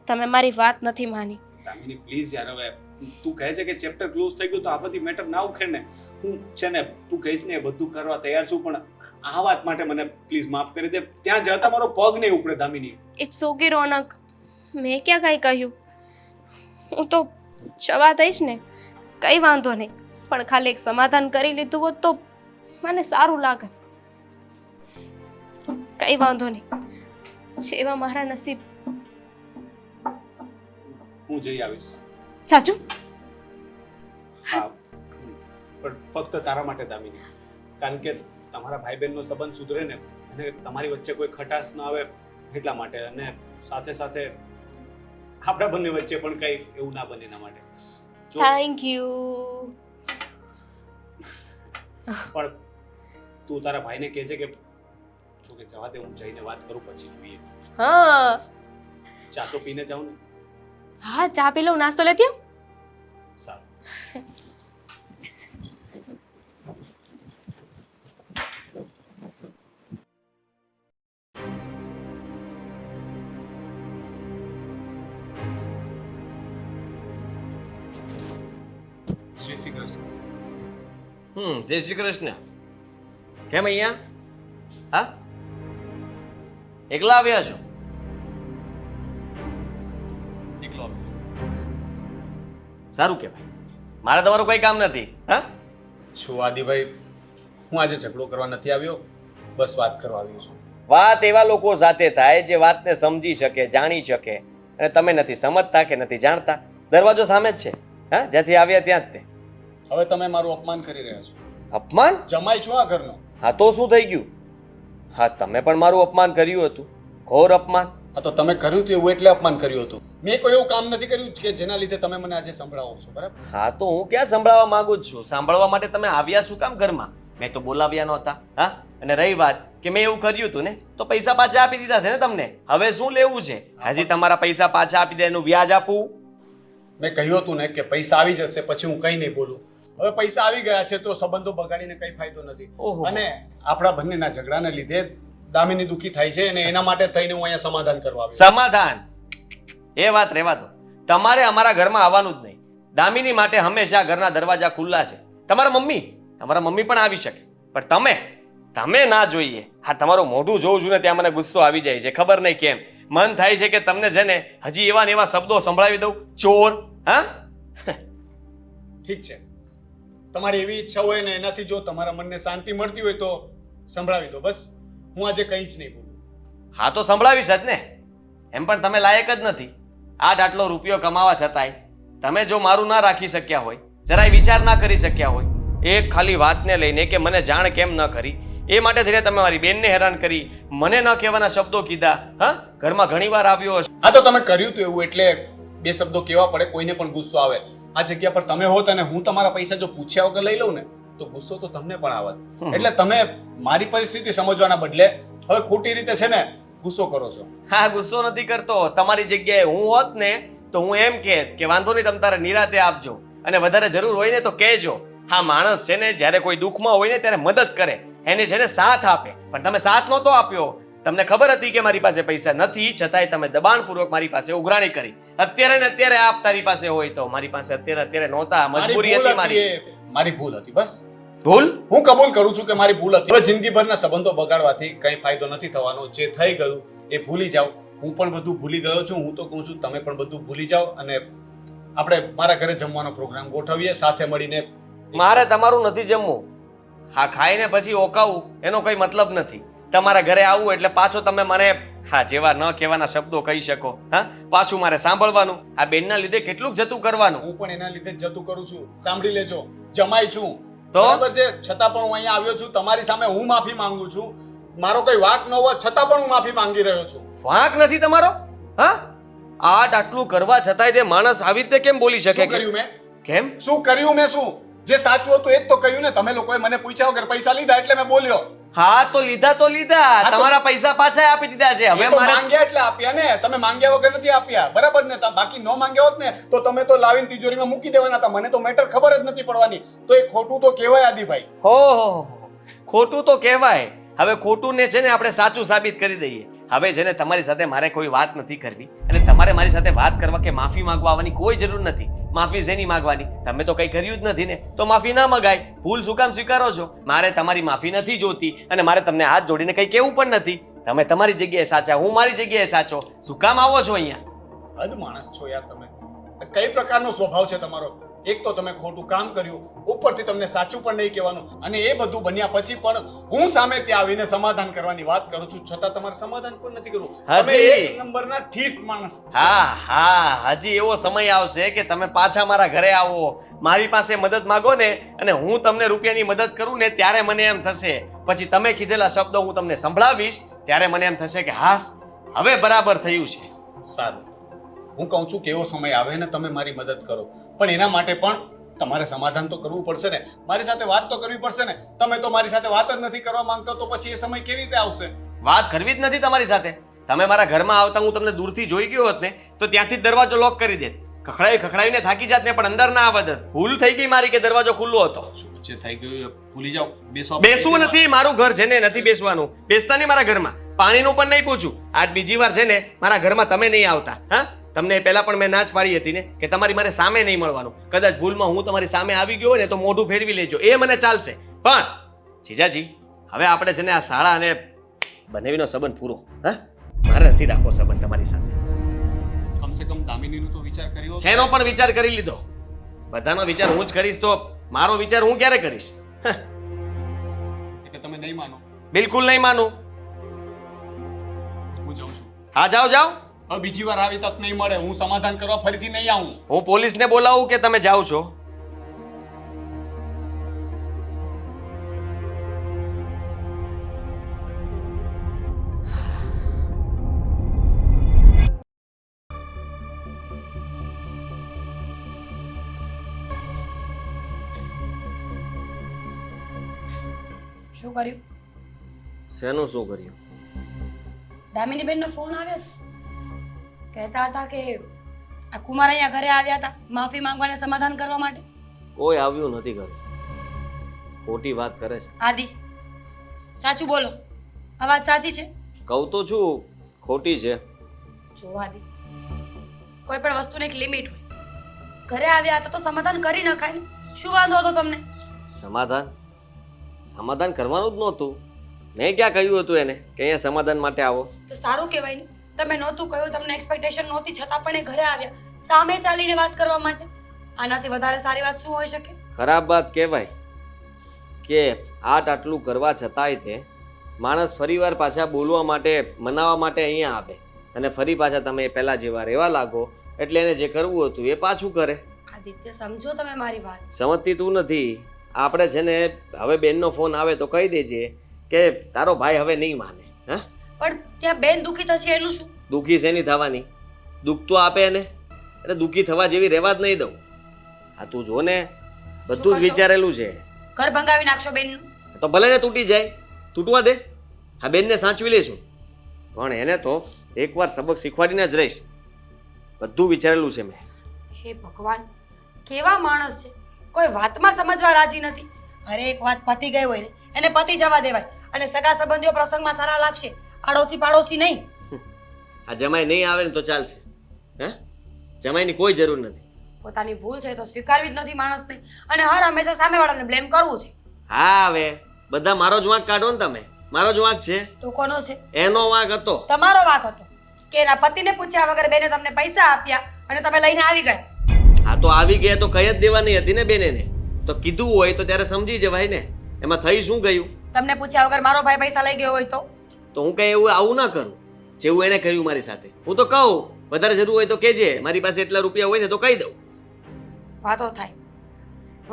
તમે મારી વાત નથી માની. દામિની પ્લીઝ યાર, હવે તું કહે છે કે ચેપ્ટર ક્લોઝ થઈ ગયું તો આ બધી મેટર ના ઉખેડ ને. હું છે ને તું કહીશ ને બધું કરવા તૈયાર છું, પણ આ વાત માટે મને પ્લીઝ માફ કરી દે. ત્યાં જતા મારો પગ નહીં ઉપડે દામિની. ઇટ્સ ઓકે રોનક, મેં ક્યાં કાંઈ કહ્યું? હું તો જવા દઈશ ને, કંઈ વાંધો નહીં. પણ ખાલી એક સમાધાન કરી લીધું હોત તો મને સારું લાગે. કંઈ વાંધો નહીં, જેવા મારા નસીબ. હું જઈ આવીશ. સાચું? હા પણ ફક્ત તારા માટે દામિની, કારણ કે તમારા ભાઈ બહેનનો સંબંધ સુધરે ને અને તમારી વચ્ચે કોઈ ખટાશ ન આવે એટલા માટે, અને સાથે સાથે આપણા બંને વચ્ચે પણ કંઈ એવું ના બને એના માટે. જો થેન્ક યુ. પણ તું તારા ભાઈને કહેજે કે જો કે જવા દે, હું જઈને વાત કરું પછી જોઈએ. હા ચા તો પીને જાઉં ને. હા ચા પી લઉં, નાસ્તો લેતી આવું? સારું. જય શ્રી કૃષ્ણ. જય શ્રી કૃષ્ણ. કેમ અહીંયા? હા, એકલા આવ્યા છો? એકલો આવ્યો. સારું કહેવાય. મારે તમારું કોઈ કામ નથી. હા, શું આદિભાઈ, હું આજે ઝઘડો કરવા નથી આવ્યો, બસ વાત કરવા આવ્યો છું. વાત એવા લોકો સાથે થાય જે વાતને સમજી શકે, જાણી શકે, અને તમે નથી સમજતા કે નથી જાણતા. દરવાજો સામે જ છે. હા, જ્યાંથી આવ્યા ત્યાં જ તે. હવે તમે મારું અપમાન કરી રહ્યા છો. અપમાન? જમાઈ છું આ ઘરનો. હા તો શું થઈ ગયું? હા, તમે પણ મારું અપમાન કર્યું હતું, ઘોર અપમાન. હા તો તમે કર્યું હતું એવું એટલે અપમાન કર્યું હતું. મેં કોઈ એવું કામ નથી કર્યું કે જેના લીધે તમે મને આજે સંભળાવો છો, બરાબર? હા તો હું ક્યાં સંભળાવવા માંગુ છું? સાંભળવા માટે તમે આવ્યા શું કામ ઘરમાં? મેં તો બોલાવ્યા નહોતા. હા, અને રહી વાત કે મેં એવું કર્યું હતું ને, તો પૈસા પાછા આપી દીધા છે ને તમને. હવે શું લેવું છે? હજી તમારા પૈસા પાછા આપી દે એનું વ્યાજ આપું? મેં કહ્યું હતું ને કે પૈસા આવી જશે પછી હું કંઈ નહીં બોલું. હવે પૈસા આવી ગયા છે તો સંબંધો બગાડીને કંઈ ફાયદો નથી. ઓહો. અને આપણા બંનેના ઝઘડાને લીધે દામિની દુઃખી થાય છે અને એના માટે થઈને હું અહીંયા સમાધાન કરવા આવ્યો. સમાધાન? એ વાત રહેવા દો. તમારે અમારા ઘરમાં આવવાનું જ નહીં. દામિની માટે હંમેશા ઘરના દરવાજા ખુલ્લા છે. તમારા મમ્મી પણ આવી શકે, પણ તમે ના જોઈએ. હા, તમારું મોઢું જોઉં છું ને ત્યાં મને ગુસ્સો આવી જાય છે. ખબર નહીં કેમ મન થાય છે કે તમને છે ને હજી એવા ને એવા શબ્દો સંભળાવી દઉં. ચોર. હા, ઠીક છે, તમારી એવી ઈચ્છા હોય ને એનાથી જો તમારા મનને શાંતિ મળતી હોય તો સંભળાવી દો. બસ હું આજે કંઈ જ નહીં બોલું. હા તો સંભળાવીશ જ ને. એમ પણ તમે લાયક જ નથી. આટલો રૂપિયો કમાવા છતાંય તમે જો મારું ના રાખી શક્યા હોય, જરાય વિચાર ના કરી શક્યા હોય, એક ખાલી વાતને લઈને કે મને જાણ કેમ ન કરી, એ માટે થઈને તમે મારી બેનને હેરાન કરી, મને ન કહેવાના શબ્દો કીધા. હા, ઘરમાં ઘણીવાર આવ્યો હશે. હા તો તમે કર્યું તો એવું એટલે બે શબ્દો કહેવા પડે, કોઈને પણ ગુસ્સો આવે. આ જગ્યા પર તમે હોત અને હું તમારા પૈસા જો પૂછ્યા વગર લઈ લઉં ને તો ગુસ્સો તો તમને પણ આવત. એટલે તમે મારી પરિસ્થિતિ સમજવાના બદલે હવે ખોટી રીતે છે ને ગુસ્સો કરો છો. હા, ગુસ્સો નથી કરતો. તમારી જગ્યાએ હું હોત ને તો હું એમ કહેત કે વાંધો નહીં, તમે તારે નિરાતે આપજો, અને વધારે જરૂર હોય ને તો કહેજો. હા, માણસ છે ને જ્યારે કોઈ દુઃખમાં હોય ને ત્યારે મદદ કરે, એને છે ને સાથ આપે. પણ તમે સાથ નહોતો આપ્યો. તમને ખબર હતી કે મારી પાસે પૈસા નથી, છતાંય તમે દબાણપૂર્વક મારી પાસે ઉઘરાણી કરી. અત્યારે ને અત્યારે આપ તારી પાસે હોય તો. મારી પાસે અત્યારે નહોતા, મજબૂરી હતી મારી. મારી ભૂલ હતી, બસ. ભૂલ? હું કબૂલ કરું છું કે મારી ભૂલ હતી. હવે જિંદગીભરના સંબંધો બગાડવાથી કંઈ ફાયદો નથી થવાનો. જે થઈ ગયું એ ભૂલી જાઓ. હું પણ બધું ભૂલી ગયો છું. હું તો કહું છું તમે પણ બધું ભૂલી જાઓ અને આપણે મારા ઘરે જમવાનો પ્રોગ્રામ ગોઠવીએ સાથે મળીને. મારે તમારું નથી જમવું. હા, ખાઈને પછી ઓકાવું એનો કોઈ મતલબ નથી. તમારા ઘરે આવું એટલે પાછો તમે મને જેવા ન કહેવાના શબ્દો કહી શકો. હા, પાછું મારે સાંભળવાનું. આ બેનના લીધે કેટલું જતું કરવાનું. હું પણ એના લીધે જ જતું કરું છું. સાંભળી લેજો, જમાઈ છું તો? બરાબર છે, છતાં પણ હું અહીંયા આવ્યો છું. તમારી સામે હું માફી માંગુ છું. મારો કોઈ વાંક ન હોવા છતાં પણ હું માફી માંગી રહ્યો છું. વાંક નથી તમારો? હા, આટલું કરવા છતાંય તે માણસ આવી રીતે કેમ બોલી શકે? શું કર્યું મેં? કેમ? શું કર્યું મેં? શું જે સાચું હતું એ જ તો કહ્યું ને. તમે લોકોએ મને પૂછ્યા વગર પૈસા લીધા એટલે મેં બોલ્યો. હા તો લીધા તો લીધા. હા તો- તમારા પૈસા પાછા આપી દીધા છે. હવે એ તો મારે માંગ્યા એટલે આપ્યા ને. તમે માંગ્યા વગર નથી આપ્યા, બરાબર ને? બાકી ન માંગ્યા હોત ને તો તમે તો લાવીને તિજોરીમાં મૂકી દેવાના હતા. મને તો મેટર ખબર જ નથી પડવાની. તો એ ખોટું તો કહેવાય આદિભાઈ. હો, ખોટું તો કહેવાય. હવે ખોટું ને છે ને આપણે સાચું સાબિત કરી દઈએ. હવે છે ને તમારી સાથે મારે કોઈ વાત નથી કરવી, અને તમારે મારી સાથે વાત કરવા કે માફી માંગવા આવવાની કોઈ જરૂર નથી. માફી શેની માંગવાની? તમે તો કંઈ કર્યું જ નથી ને, તો માફી ના મગાય. ભૂલ શું કામ સ્વીકારો છો? મારે તમારી માફી નથી જોતી, અને મારે તમને હાથ જોડીને કંઈ કહેવું પણ નથી. તમે તમારી જગ્યાએ સાચા, હું મારી જગ્યાએ સાચો. શું કામ આવો છો અહીંયા? હદ માણસ છો યાર તમે. કઈ પ્રકારનો સ્વભાવ છે તમારો? એક તો તમે ખોટું કામ કર્યું, ઉપરથી તમને સાચું પણ નહીં કહેવાનું, અને એ બધું બન્યા પછી પણ હું સામે ત્યાં આવીને સમાધાન કરવાની વાત કરું છું, છતાં તમારે સમાધાન પણ નથી કરવું. તમે હાજી. એક નંબરના ઠીઠ માણસ. હા હજી એવો સમય આવશે કે તમે પાછા મારા ઘરે આવો, મારી પાસે મદદ માંગો ને, અને હું તમને રૂપિયાની મદદ કરું ને ત્યારે મને એમ થશે, પછી તમે કીધેલા શબ્દો હું તમને સંભળાવીશ ત્યારે મને એમ થશે કે હાસ હવે બરાબર થયું છે. સારું, હું કહું છું કે એવો સમય આવે ને તમે મારી મદદ કરો, પણ એના માટે પણ તમારે સમાધાન તો કરવું પડશે ને, મારી સાથે વાત તો કરવી પડશે ને. તમે તો મારી સાથે વાત જ નથી કરવા માંગતા, તો પછી એ સમય કેવી રીતે આવશે? વાત કરવી જ નથી તમારી સાથે. તમે મારા ઘરમાં આવતા હું તમને દૂરથી જોઈ ગયો હોત ને તો ત્યાંથી જ દરવાજો લોક કરી દેત, ખખડાવીને થાકી જાત ને, પણ અંદર ના આવત. ભૂલ થઈ ગઈ મારી કે દરવાજો ખુલ્લો હતો. શું વચ્ચે થઈ ગયું? ભૂલી જાઓ, બેસો. બેસવું નથી, મારું ઘર છે ને, નથી બેસવાનું. બેસતા નહીં મારા ઘરમાં, પાણીનું પણ નહીં પૂછું. આજ બીજી વાર છે ને મારા ઘરમાં તમે નહીં આવતા. હા, તમને પહેલા પણ મેં ના જ પાડી હતી ને કે તમારી મારે સામે નહીં મળવાનું. કદાચ ભૂલમાં હું તમારી સામે આવી ગયો હોય ને તો મોઢું ફેરવી લેજો, એ મને ચાલશે. પણ જીજાજી, હવે આપણે છે ને આ શાળા અને બનેવીનો સંબંધ પૂરો. હા, મારે નથી રાખવો સંબંધ તમારી સાથે. કમસે કમ દામિનીનો તો વિચાર કર્યો. એનો પણ વિચાર કરી લીધો. બધાનો વિચાર હું જ કરીશ તો મારો વિચાર હું ક્યારે કરીશ? એટલે તમે નહીં માનો? બિલકુલ નહીં માનું. હું જાઉં છું. હા, જાઓ જાઓ. હવે બીજી વાર આવી તક નહીં મળે. હું સમાધાન કરવા ફરીથી નહીં આવું. હું પોલીસને બોલાવું કે તમે જાઓ છો? શું કર્યું? શેનું શું કર્યું? દામિની બેનનો ફોન આવ્યો હતો, કહેતા હતા કે આ કુમાર અહીંયા ઘરે આવ્યા હતા માફી માંગવાને સમાધાન કરવા માટે. કોઈ આવ્યું નથી ઘરે. ખોટી વાત કરે છે. આદિ, સાચું બોલો, આ વાત સાચી છે? કહું તો છું ખોટી છે. જો આદિ, કોઈ પણ વસ્તુની એક લિમિટ હોય. ઘરે આવ્યા હતા તો સમાધાન કરી નખાય ને. શું વાંધો હતો તમને? સમાધાન કરવાનું જ નહોતું. મેં ક્યાં કહ્યું હતું એને કે અહીંયા સમાધાન માટે આવો? તો સારું કહેવાય ને, તમે નહોતું કહ્યું, તમને એક્સપેક્ટેશન નહોતી, છતાં પણ એ ઘરે આવ્યા સામે ચાલીને વાત કરવા માટે. આનાથી વધારે સારી વાત શું હોઈ શકે? ખરાબ વાત કહેવાય કે આટલું કરવા છતાંય તે માણસ ફરીવાર પાછા બોલવા માટે, મનાવવા માટે અહીંયા આવે, અને ફરી પાછા તમે પહેલા જેવા રહેવા લાગો, એટલે એને જે કરવું હતું એ પાછું કરે. આદિત્ય, સમજો તમે મારી વાત. સમજતી તું નથી. આપણે છે ને હવે બેનનો ફોન આવે તો કહી દેજે કે તારો ભાઈ હવે નહીં માને. હા, પણ ત્યાં બેન દુખી થશે એનું શું? દુઃખી શેની થવાની? દુઃખ તો આપે એને, એટલે દુઃખી થવા જેવી રહેવા જ નહીં દઉં. આ તું જો ને, બધું જ કરશો? વિચારેલું છે. ઘર ભંગાવી નાખશો બેનનું? તો ભલે ને તૂટી જાય, તૂટવા દે. આ બેનને સાચવી લઈશું, પણ એને તો એકવાર સબક શીખવાડીને જ રહીશ. બધું વિચારેલું છે મેં. હે ભગવાન, કેવા માણસ છે, કોઈ વાતમાં સમજવા રાજી નથી. અરે એક વાત પતી ગઈ હોય ને એને પતી જવા દેવાય, અને સગા સંબંધીઓ પ્રસંગમાં સારા લાગશે, આડોશી પાડોશી નહીં. આ જમાઈ નહીં આવે ને તો ચાલશે. હે, જમાઈની કોઈ જરૂર નથી. પોતાની ભૂલ છે તો સ્વીકારવી જ નથી માણસને, અને હર હંમેશા સામેવાળાને બ્લેમ કરવું છે. હા, હવે બધા મારો જ વાંક કાઢો ને તમે. મારો જ વાંક છે? તો કોનો છે? એનો વાંક હતો. તમારો વાંક હતો કે એના પતિને પૂછ્યા વગર બેને તમને પૈસા આપ્યા અને તમે લઈને આવી ગયા. હા, તો આવી ગયા તો કઈ જ દેવાની હતી ને બેને. તો કીધું હોય તો ત્યારે સમજી જવાય ને. એમાં થઈ શું ગયું? તમને પૂછ્યા વગર મારો ભાઈ પૈસા લઈ ગયો હોય તો હું કઈ એવું આવું ના કરું જેવું એને કર્યું મારી સાથે. હું તો કહું વધારે જરૂર હોય તો કહેજે, મારી પાસે એટલા રૂપિયા હોય ને તો કહી દઉં. વાતો થાય.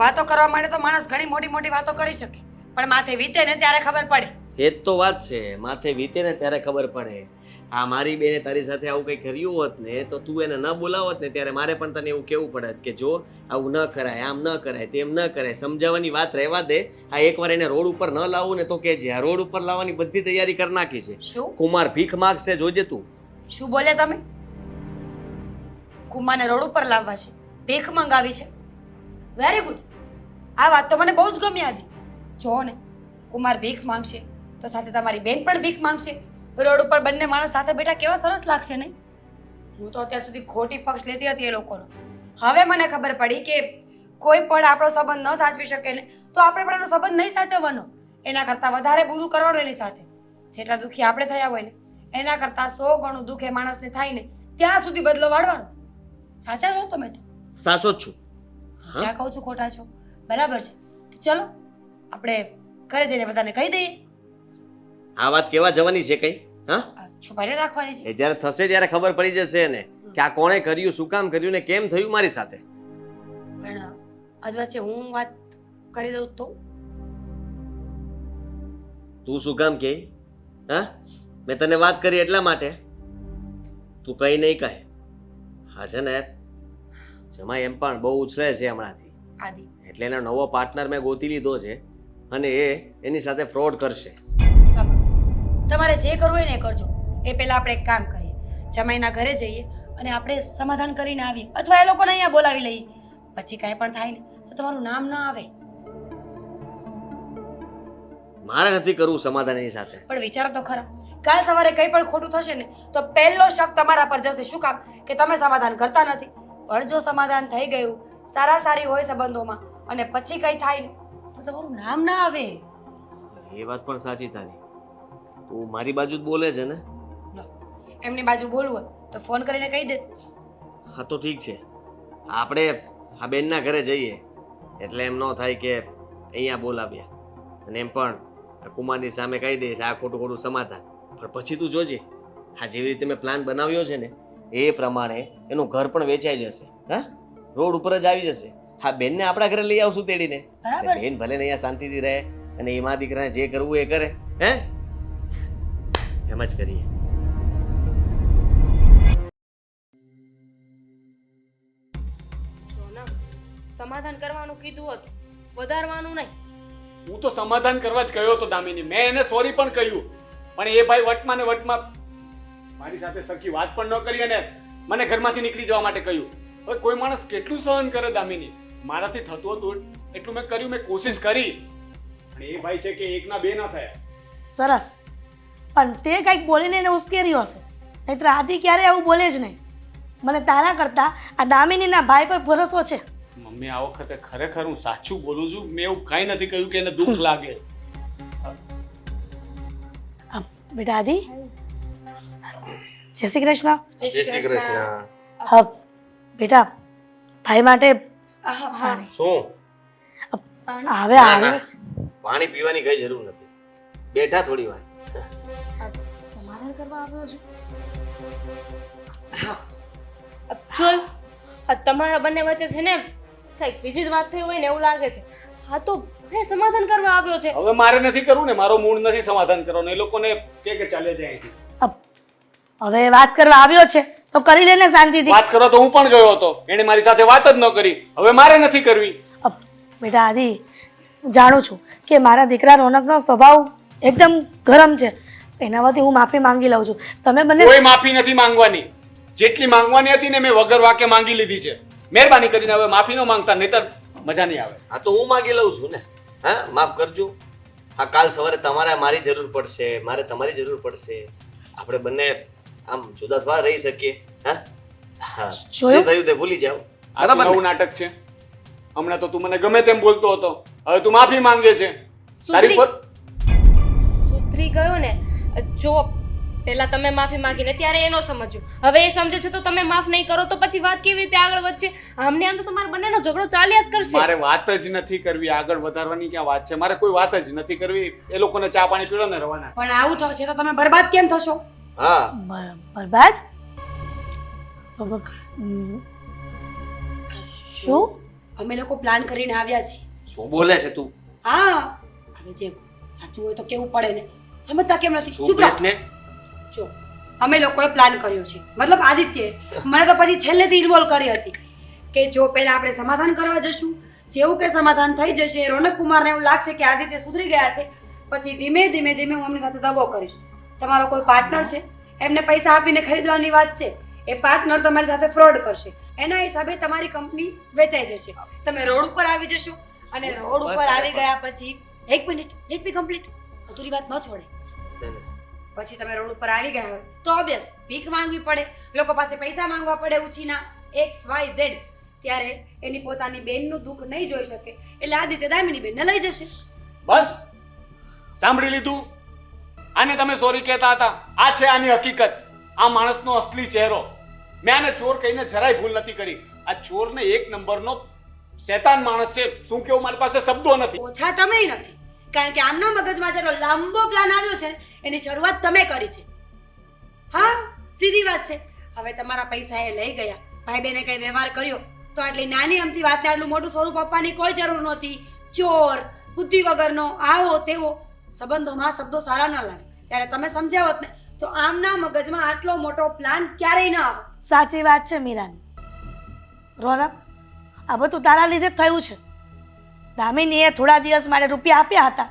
વાતો કરવા માટે તો માણસ ઘણી મોટી મોટી વાતો કરી શકે, પણ માથે વીતે ને ત્યારે ખબર પડે. એ જ તો વાત છે, માથે વીતે ને ત્યારે ખબર પડે. આ મારી બેને તારી સાથે આવું કંઈ કર્યું હોત ને તો તું એને ન બોલાવત ને ત્યારે મારે પણ તને એવું કહેવું પડે કે જો આવું ન કરાય, આમ ન કરાય, તેમ ન કરાય. સમજાવવાની વાત રહેવા દે. આ એકવાર એને રોડ ઉપર ન લાવવું ને તો કહેજે. આ રોડ ઉપર લાવવાની બધી તૈયારી કરી નાખી છે. શું કુમાર ભીખ માગશે, જોજે તું. શું બોલ્યા તમે? કુમારને રોડ ઉપર લાવવા છે, ભીખ મંગાવી છે? Very good. આ વાત તો મને બહુ જ ગમી હતી. જો ને, કુમાર ભીખ માંગશે તો સાથે તમારી બેન પણ ભીખ માંગશે. રોડ ઉપર બંને માણસ સાથે બેઠા કેવા સરસ લાગશે નહીં? હું તો અત્યાર સુધી ખોટી પક્ષ લેતી હતી એ લોકોનો. હવે મને ખબર પડી કે કોઈ પણ આપણો સંબંધ ન સાચવી શકે ને તો આપણે પણ એનો સંબંધ નહીં સાચવવાનો. એના કરતાં વધારે બુરું કરવાનું એની સાથે. જેટલા દુઃખી આપણે થયા હોય ને એના કરતાં 100 ગણું દુઃખ એ માણસને થાય ને ત્યાં સુધી બદલો વાળવાનો. સાચા છો તમે તો? સાચો જ છું. હા. ક્યાં કહું છું ખોટા છો બરાબર છે તો ચલો આપણે ઘરે જઈને બધાને કહી દઈએ આ વાત કેવા જવાની છે કઈ? હા, છુપાઈને રાખવાની છે એ જ્યારે થશે ત્યારે ખબર પડી જશે ને કે આ કોણે કર્યું, શું કામ કર્યું ને કેમ થયું મારી સાથે. પણ આજ વચ્ચે હું વાત કરી દઉં તો તું શું કામ કે? હા, મેં તને વાત કરી એટલા માટે તું કઈ નહીં કહે. હા છે ને, જમાઈ એમ પણ બહુ ઉછળે છે હમણાંથી, આદિ એટલે એનો નવો પાર્ટનર મેં ગોતી લીધો છે અને એ એની સાથે ફ્રોડ કરશે. સાંભળો તમારે જે કરવું હોય ને એ કરજો એ પહેલા આપણે એક કામ કરીએ જમાઈના ઘરે જઈએ અને આપણે સમાધાન કરીને આવીએ અથવા એ લોકોને અહીંયા બોલાવી લઈએ પછી કાંઈ પણ થાય ને તો તમારું નામ ન આવે મારે નથી કરવું સમાધાન એની સાથે. પણ વિચારો તો ખરા કાલ સવારે કંઈ પણ ખોટું થશે ને તો પહેલો શક તમારા પર જશે શું કામ કે તમે સમાધાન કરતા નથી પણ જો સમાધાન થઈ ગયું સારી હોય સંબંધોમાં અને પછી કંઈ થાય ને તો તમારું નામ ના આવે એ વાત પણ સાચી તારી. તું મારી બાજુ જ બોલે છે ને? એમની બાજુ બોલવું હોય તો ફોન કરીને કહી દે હા તો ઠીક છે, આપણે આ બેનના ઘરે જઈએ એટલે એમ ન થાય કે અહીંયા બોલાવ્યા અને એમ પણ આ કુમારની સામે કહી દઈશ આ ખોટું સમાધાન. પણ પછી તું જોજે આ જેવી રીતે મેં પ્લાન બનાવ્યો છે ને એ પ્રમાણે એનું ઘર પણ વેચાઈ જશે. હા, રોડ ઉપર જ આવી જશે. હા, બેનને આપણા ઘરે લઈ આવશું તેડીને. બરાબર છે બેન ભલે ને અહીંયા શાંતિથી રહે અને એમાં દીકરાને જે કરવું એ કરે. હે, એમ જ કરીએ. રોનક, સમાધાન કરવાનું કીધું હતું, વધારવાનું નહીં. હું તો સમાધાન કરવા જ ગયો હતો દામિની, મેં એને સોરી પણ કહ્યું, પણ એ ભાઈ વટમાં ને વટમાં મારી સાથે સરખી વાત પણ ન કરી અને મને ઘરમાંથી નીકળી જવા માટે કહ્યું. હવે કોઈ માણસ કેટલું સહન કરે દામિની? મારાથી થતું હતું એટલું મેં કર્યું, મેં કોશિશ કરી, અને એ ભાઈ છે કે એકના બે ના થયા. સરસ, પણ તે કંઈક બોલીને એને ઉશ્કેર્યો હશે, નહીંતર આદિ ક્યારે આવું બોલે જ નહીં. મને તારા કરતા આ દામિનીના ભાઈ પર ભરોસો છે. મમ્મી, આ વખતે ખરેખર હું સાચું બોલું છું, મેં એવું કાંઈ નથી કહ્યું કે એને દુઃખ લાગે. બેટા આદિ, જય શ્રી કૃષ્ણ. જય શ્રી કૃષ્ણ. હા બેટા, ભાઈ માટે પાણી. શું? હવે આવે છે. પાણી પીવાની કઈ જરૂર નથી, બેઠા થોડી વાર. સમાધાન કરવા આવ્યો છે. જોયું, આ તમારા બંને વચ્ચે છે ને કંઈક બીજી જ વાત થઈ હોય ને એવું લાગે છે. હા તો એ સમાધાન કરવા આવ્યો છે. હવે મારે નથી કરવું ને, મારો મૂડ નથી સમાધાન કરવાનો. એ લોકોને કે ચાલે જાય અહીંથી. હવે વાત કરવા આવ્યો છે તો કરી લે ને શાંતિથી. વાત કરો તો હું પણ ગયો હતો, એને મારી સાથે વાત જ ન કરી, હવે મારે નથી કરવી. બેટા આદિ, હું જાણું છું કે મારા દીકરા રોનકનો સ્વભાવ એકદમ ગરમ છે, એના વતી હું માફી માંગી લઉં છું. તમે બંને કોઈ માફી નથી માંગવાની, જેટલી માંગવાની હતી ને મેં વગર વાકે માંગી લીધી છે. મહેરબાની કરીને હવે માફી ન માંગતા, નહીતર મજા નહીં આવે. હા તો હું માગી લઉં છું ને. હા, માફ કરજો. હા, કાલ સવારે તમારે મારી જરૂર પડશે, મારે તમારી જરૂર પડશે, આપણે બંને આમ જુદા થવા રહી શકીએ. હા હા, જોયું? જે થયું તે ભૂલી જાઓ. આ તો બરાબર ને? નવું નાટક છે. હમણાં તો તું મને ગમે તેમ બોલતો હતો, હવે તું માફી માંગે છે. તારી પર સુધરી ગયો ને. જો પહેલા તમે માફી માંગીને ત્યારે એનો સમજ્યો, હવે એ સમજે છે તો તમે માફ નહીં કરો તો પછી વાત કેવી રીતે આગળ વધશે? આમને આમ તો તમારા બંનેનો ઝઘડો ચાલ્યા જ કરશે. મારે વાત જ નથી કરવી, આગળ વધારવાની ક્યાં વાત છે? મારે કોઈ વાત જ નથી કરવી. એ લોકોને ચા પાણી પીડો ને રવાના. પણ આવું થશે તો તમે બરબાદ કેમ થશો? હા, બરબાદ? શું? અમે લોકો પ્લાન કરીને આવ્યા છીએ. શું બોલે છે તું? હા, હવે જે સાચું હોય તો કેવું પડે ને, સમજતા કેમ નથી? શું ચૂપ રહો. બેસ ને? જો અમે લોકોએ પ્લાન કર્યો છે, મતલબ આદિત્યએ મને તો પછી છેલ્લેથી ઇન્વોલ્વ કરી હતી કે જો પહેલા આપણે સમાધાન કરવા જશું, જેવું કે સમાધાન થઈ જશે, રોનક કુમારને એવું લાગશે કે આદિત્ય સુધરી ગયા છે, પછી ધીમે ધીમે હું એમની સાથે દબો કરીશ. તમારો કોઈ પાર્ટનર છે, એમને પૈસા આપીને ખરીદવાની વાત છે, એ પાર્ટનર તમારી સાથે ફ્રોડ કરશે, એના હિસાબે તમારી કંપની વેચાઈ જશે, તમે રોડ ઉપર આવી જશો અને રોડ ઉપર આવી ગયા પછી એક મિનિટ, લેટ મી કમ્પ્લીટ, અધૂરી વાત ન છોડે. પછી તમે રોડ ઉપર આવી ગયા હોય તો ઓબ્વિયસ ભીખ માંગવી પડે, લોકો પાસે પૈસા માંગવા પડે ઉછીના XYZ. ત્યારે એની પોતાની બેનનું દુઃખ નહીં જોઈ શકે એટલે આદિત્ય દામિની બેનને લઈ જશે. બસ સાંભળી લીધું? આને તમે સોરી કહેતા હતા, આ છે આની હકીકત, આ માણસનો અસલી ચહેરો. મેં આને ચોર કહીને જરાય ભૂલ નથી કરી. આ ચોરને એક નંબરનો શેતાન માણસ છે. શું કેવું, મારી પાસે શબ્દો નથી. ઓછા તમે નથી, કારણ કે આમના મગજમાં જેટલો લાંબો પ્લાન આવ્યો છે ને, એની શરૂઆત તમે કરી છે. હા, સીધી વાત છે. હવે તમારા પૈસા એ લઈ ગયા, ભાઈ બેને કઈ વ્યવહાર કર્યો તો આટલી નાની અમથી વાતને આટલું મોટું સ્વરૂપ આપવાની કોઈ જરૂર નહોતી. ચોર, બુદ્ધિ વગરનો, આવો તેવો. સંબંધોમાં શબ્દો સારા ન લાગે. ત્યારે તમે સમજાવત ને તો આમના મગજમાં આટલો મોટો પ્લાન ક્યારેય ન આવે. સાચી વાત છે મીરાની. રોનક, આ બધું તારા લીધે જ થયું છે. દામિનીએ થોડા દિવસ માટે રૂપિયા આપ્યા હતા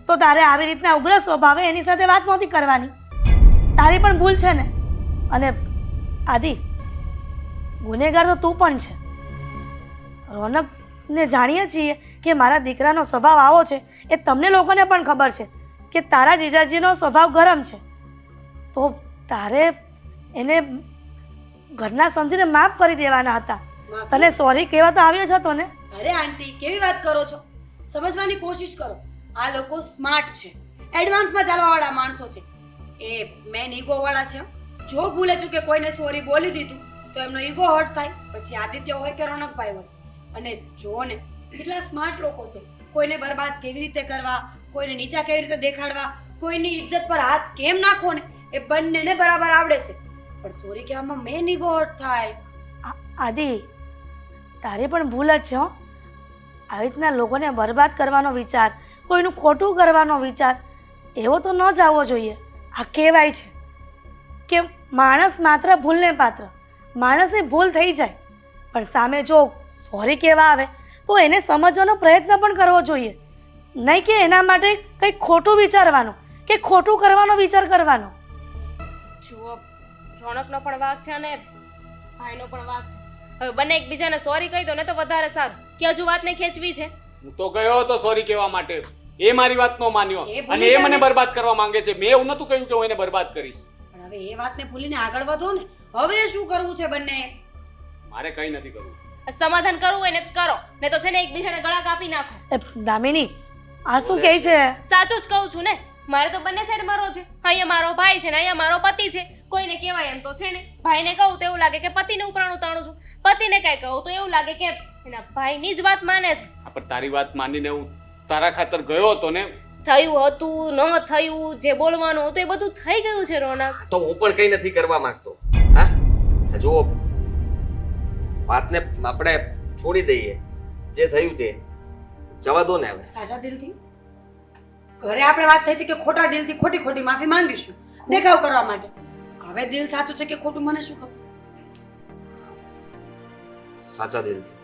તો તારે આવી રીતના ઉગ્ર સ્વભાવે એની સાથે વાત નહોતી કરવાની. તારી પણ ભૂલ છે ને. અને આદિ, ગુનેગાર તો તું પણ છે. રોનકને જાણીએ છીએ કે મારા દીકરાનો સ્વભાવ આવો છે, એ તમને લોકોને પણ ખબર છે કે તારા જીજાજીનો સ્વભાવ ગરમ છે. તો તારે એને ઘરના સમજીને માફ કરી દેવાના હતા. તને સોરી કહેવા તો આવ્યો જ હતો ને. અરે આંટી, કેવી વાત કરો છો? સમજવાની કોશિશ કરો. આ લોકો સ્માર્ટ છે, એડવાન્સમાં ચાલવાવાળા માણસો છે. એ મેન ઈગો વાળા છે. જો ભૂલે ચૂકે કોઈને સોરી બોલી દીધું તો એમનો ઈગો હર્ટ થાય. પછી આદિત્ય હોય કે રોનકભાઈ હોય. અને જુઓ ને, કેટલા સ્માર્ટ લોકો છે. કોઈને બરબાદ કેવી રીતે કરવા, કોઈને નીચા કેવી રીતે દેખાડવા, કોઈની ઇજ્જત પર હાથ કેમ નાખવો ને, એ બંનેને બરાબર આવડે છે. પણ સોરી કહેવામાં મેન ઈગો હર્ટ થાય. આદિ, તારી પણ ભૂલ જ છે હો. આવી રીતના લોકોને બરબાદ કરવાનો વિચાર, કોઈનું ખોટું કરવાનો વિચાર, એવો તો ન જ આવવો જોઈએ. આ કહેવાય છે કે માણસ માત્ર ભૂલને પાત્ર. માણસની ભૂલ થઈ જાય પણ સામે જો સોરી કહેવા આવે તો એને સમજવાનો પ્રયત્ન પણ કરવો જોઈએ. નહીં કે એના માટે કંઈક ખોટું વિચારવાનું કે ખોટું કરવાનો વિચાર કરવાનો. જુઓ, રોનકનો પણ વાંક છે અને ભાઈનો પણ વાંક છે. હવે બંને એકબીજાને સોરી કહી દો ને તો વધારે સારું. કે હજુ વાતને ખેંચવી છે. હું તો ગયો હતો સોરી કહેવા માટે. એ મારી વાત નો માન્યો એ ભૂલી અને એ જાય મને ને. બરબાદ કરવા માંગે છે. મેં એવું નતું કહ્યું કે હું એને બરબાદ કરીશ. પણ હવે એ વાતને ભૂલીને આગળ વધો ને. હવે શું કરવું છે બંને? મારે કંઈ નથી કરવું. સમાધાન કરવું હોય ને તો કરો, ને તો છે ને એકબીજાને ગળા કાપી નાખો. એ દામિની, આ શું કહે છે? સાચું જ કહું છું ને. મારે તો બંને સાઈડ મરો છે. અહીંયા મારો ભાઈ છે ને અહીંયા મારો પતિ છે. કોઈને કહેવાય એમ તો છે ને. ભાઈને કહું તો એવું લાગે કે પતિને ઉપરાણું તાણું છું. પતિને કાંઈ કહું તો એવું લાગે કે એના ભાઈની જ વાત માને છે. આ પણ તારી વાત માનીને હું તારા ખાતર ગયો હતો ને. થયું હતું ન થયું, જે બોલવાનું હતું એ બધું થઈ ગયું છે રોનક. તો હું પણ કઈ નથી કરવા માંગતો. હા, જુઓ, વાતને આપણે છોડી દઈએ. જે થયું તે જવા દો ને હવે. સાચા દિલથી ઘરે આપણે વાત થઈ હતી કે ખોટા દિલથી ખોટી ખોટી માફી માંગીશું દેખાવ કરવા માટે. હવે દિલ સાચું છે કે ખોટું મને શું ખબર. સાચા દિલથી.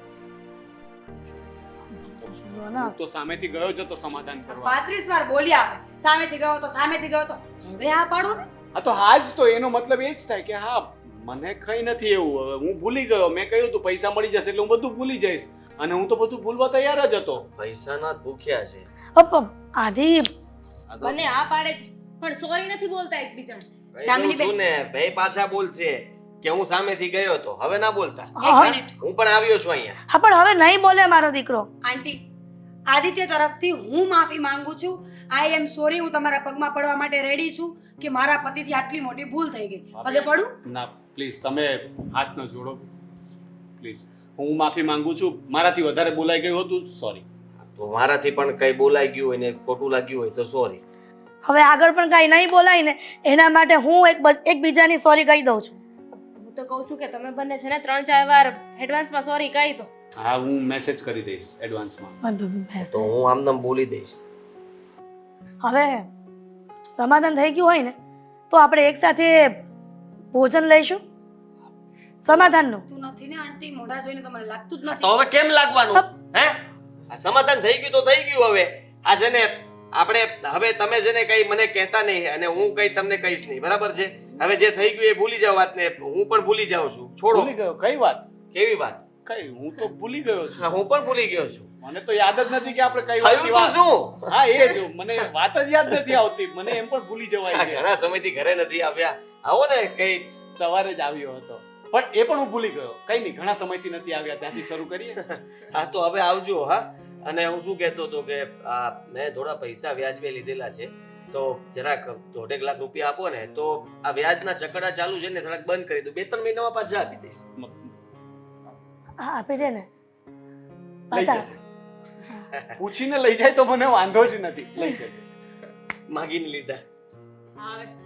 હું તો સામેથી ગયો જ હતો સમાધાન કરવા. 35 વાર બોલ્યા આપણે. સામેથી ગયો તો સામેથી ગયો તો હવે આ પાડો ને. હા તો હા જ તો એનો મતલબ એ જ થાય કે હા મને કઈ નથી એવું. હવે હું ભૂલી ગયો. મેં કહ્યું હતું પૈસા મળી જશે એટલે હું બધું ભૂલી જઈશ અને હું તો બધું ભૂલવા તૈયાર જ હતો. પૈસાના જ ભૂખ્યા છે. આદિ, આ તો બંને આ પાડે છે પણ સોરી નથી બોલતા એકબીજાને. કહી દામિની દઉં છું ને, બે પાછા બોલશે કે હું સામેથી ગયો હતો. હવે ના બોલતા. એક મિનિટ હું પણ આવ્યો છું અહીંયા. હા પણ હવે નહીં બોલે મારો દીકરો. આંટી, આદિત્ય તરફથી હું માફી માંગુ છું. આઈ એમ સોરી. હું તમારા પગમાં પડવા માટે રેડી છું કે મારા પતિથી આટલી મોટી ભૂલ થઈ ગઈ. પગે પડું? ના પ્લીઝ, તમે હાથ ન જોડો પ્લીઝ. હું માફી માંગુ છું. મારાથી વધારે બોલાઈ ગયું હતું, સોરી. તો મારાથી પણ કઈ બોલાઈ ગયું હોય ને ખોટું લાગ્યું હોય તો સોરી. હવે આગળ પણ કાંઈ નહીં બોલાય ને એના માટે હું એકબીજાની સોરી કહી દઉં છું. હું તો કહું છું કે તમે બંને છે ને 3-4 વાર એડવાન્સમાં સોરી કહી દો. હા, હું મેસેજ કરી દઈશ એડવાન્સમાં. તો હું આમનામ બોલી દઈશ. હવે સમાધાન થઈ ગયું હોય ને તો આપણે એકસાથે ભોજન લઈશું સમાધાનનું. તું નથી ને આંટી, મોઢા જોઈને તો મને લાગતું જ તો નથી. હવે કેમ લાગવાનું? હે, આ સમાધાન થઈ ગયું તો થઈ ગયું. હવે આ છે ને આપણે હવે તમે છે ને કઈ મને કહેતા નહીં અને હું કઈ તમને કહીશ નહીં. બરાબર છે? હવે જે થઈ ગયું એ ભૂલી જાવ વાતને. હું પણ ભૂલી જાઉં છું. છોડો. ભૂલી ગયો? કઈ વાત? કેવી વાત? કઈ? હું તો ભૂલી ગયો છું. હા, હું પણ ભૂલી ગયો છું. મને તો યાદ જ નથી કે આપણે કઈ થયું વાત. તો શું? હા એ જ. મને વાત જ યાદ નથી આવતી. મને એમ પણ ભૂલી જવાય આ છે. ઘણા સમયથી ઘરે નથી આવ્યા. આવો ને કઈ. સવારે જ આવ્યો હતો પણ એ પણ હું ભૂલી ગયો. કઈ નહીં, ઘણા સમયથી નથી આવ્યા. ત્યાંથી શરૂ કરીએ. હા તો હવે આવજો. હા, અને હું શું કહેતો હતો કે મેં થોડા પૈસા વ્યાજબે લીધેલા છે તો જરાક 1.5 લાખ રૂપિયા આપો ને તો આ વ્યાજના ચકડા ચાલુ છે ને થોડાક બંધ કરી દો. 2-3 મહિનામાં પાછા આપી દઈશ. હા આપી દે ને. લઈ પાછા જજે પૂછીને લઈ જાય તો મને વાંધો જ નથી લઈ જજે માગીને લીધા હા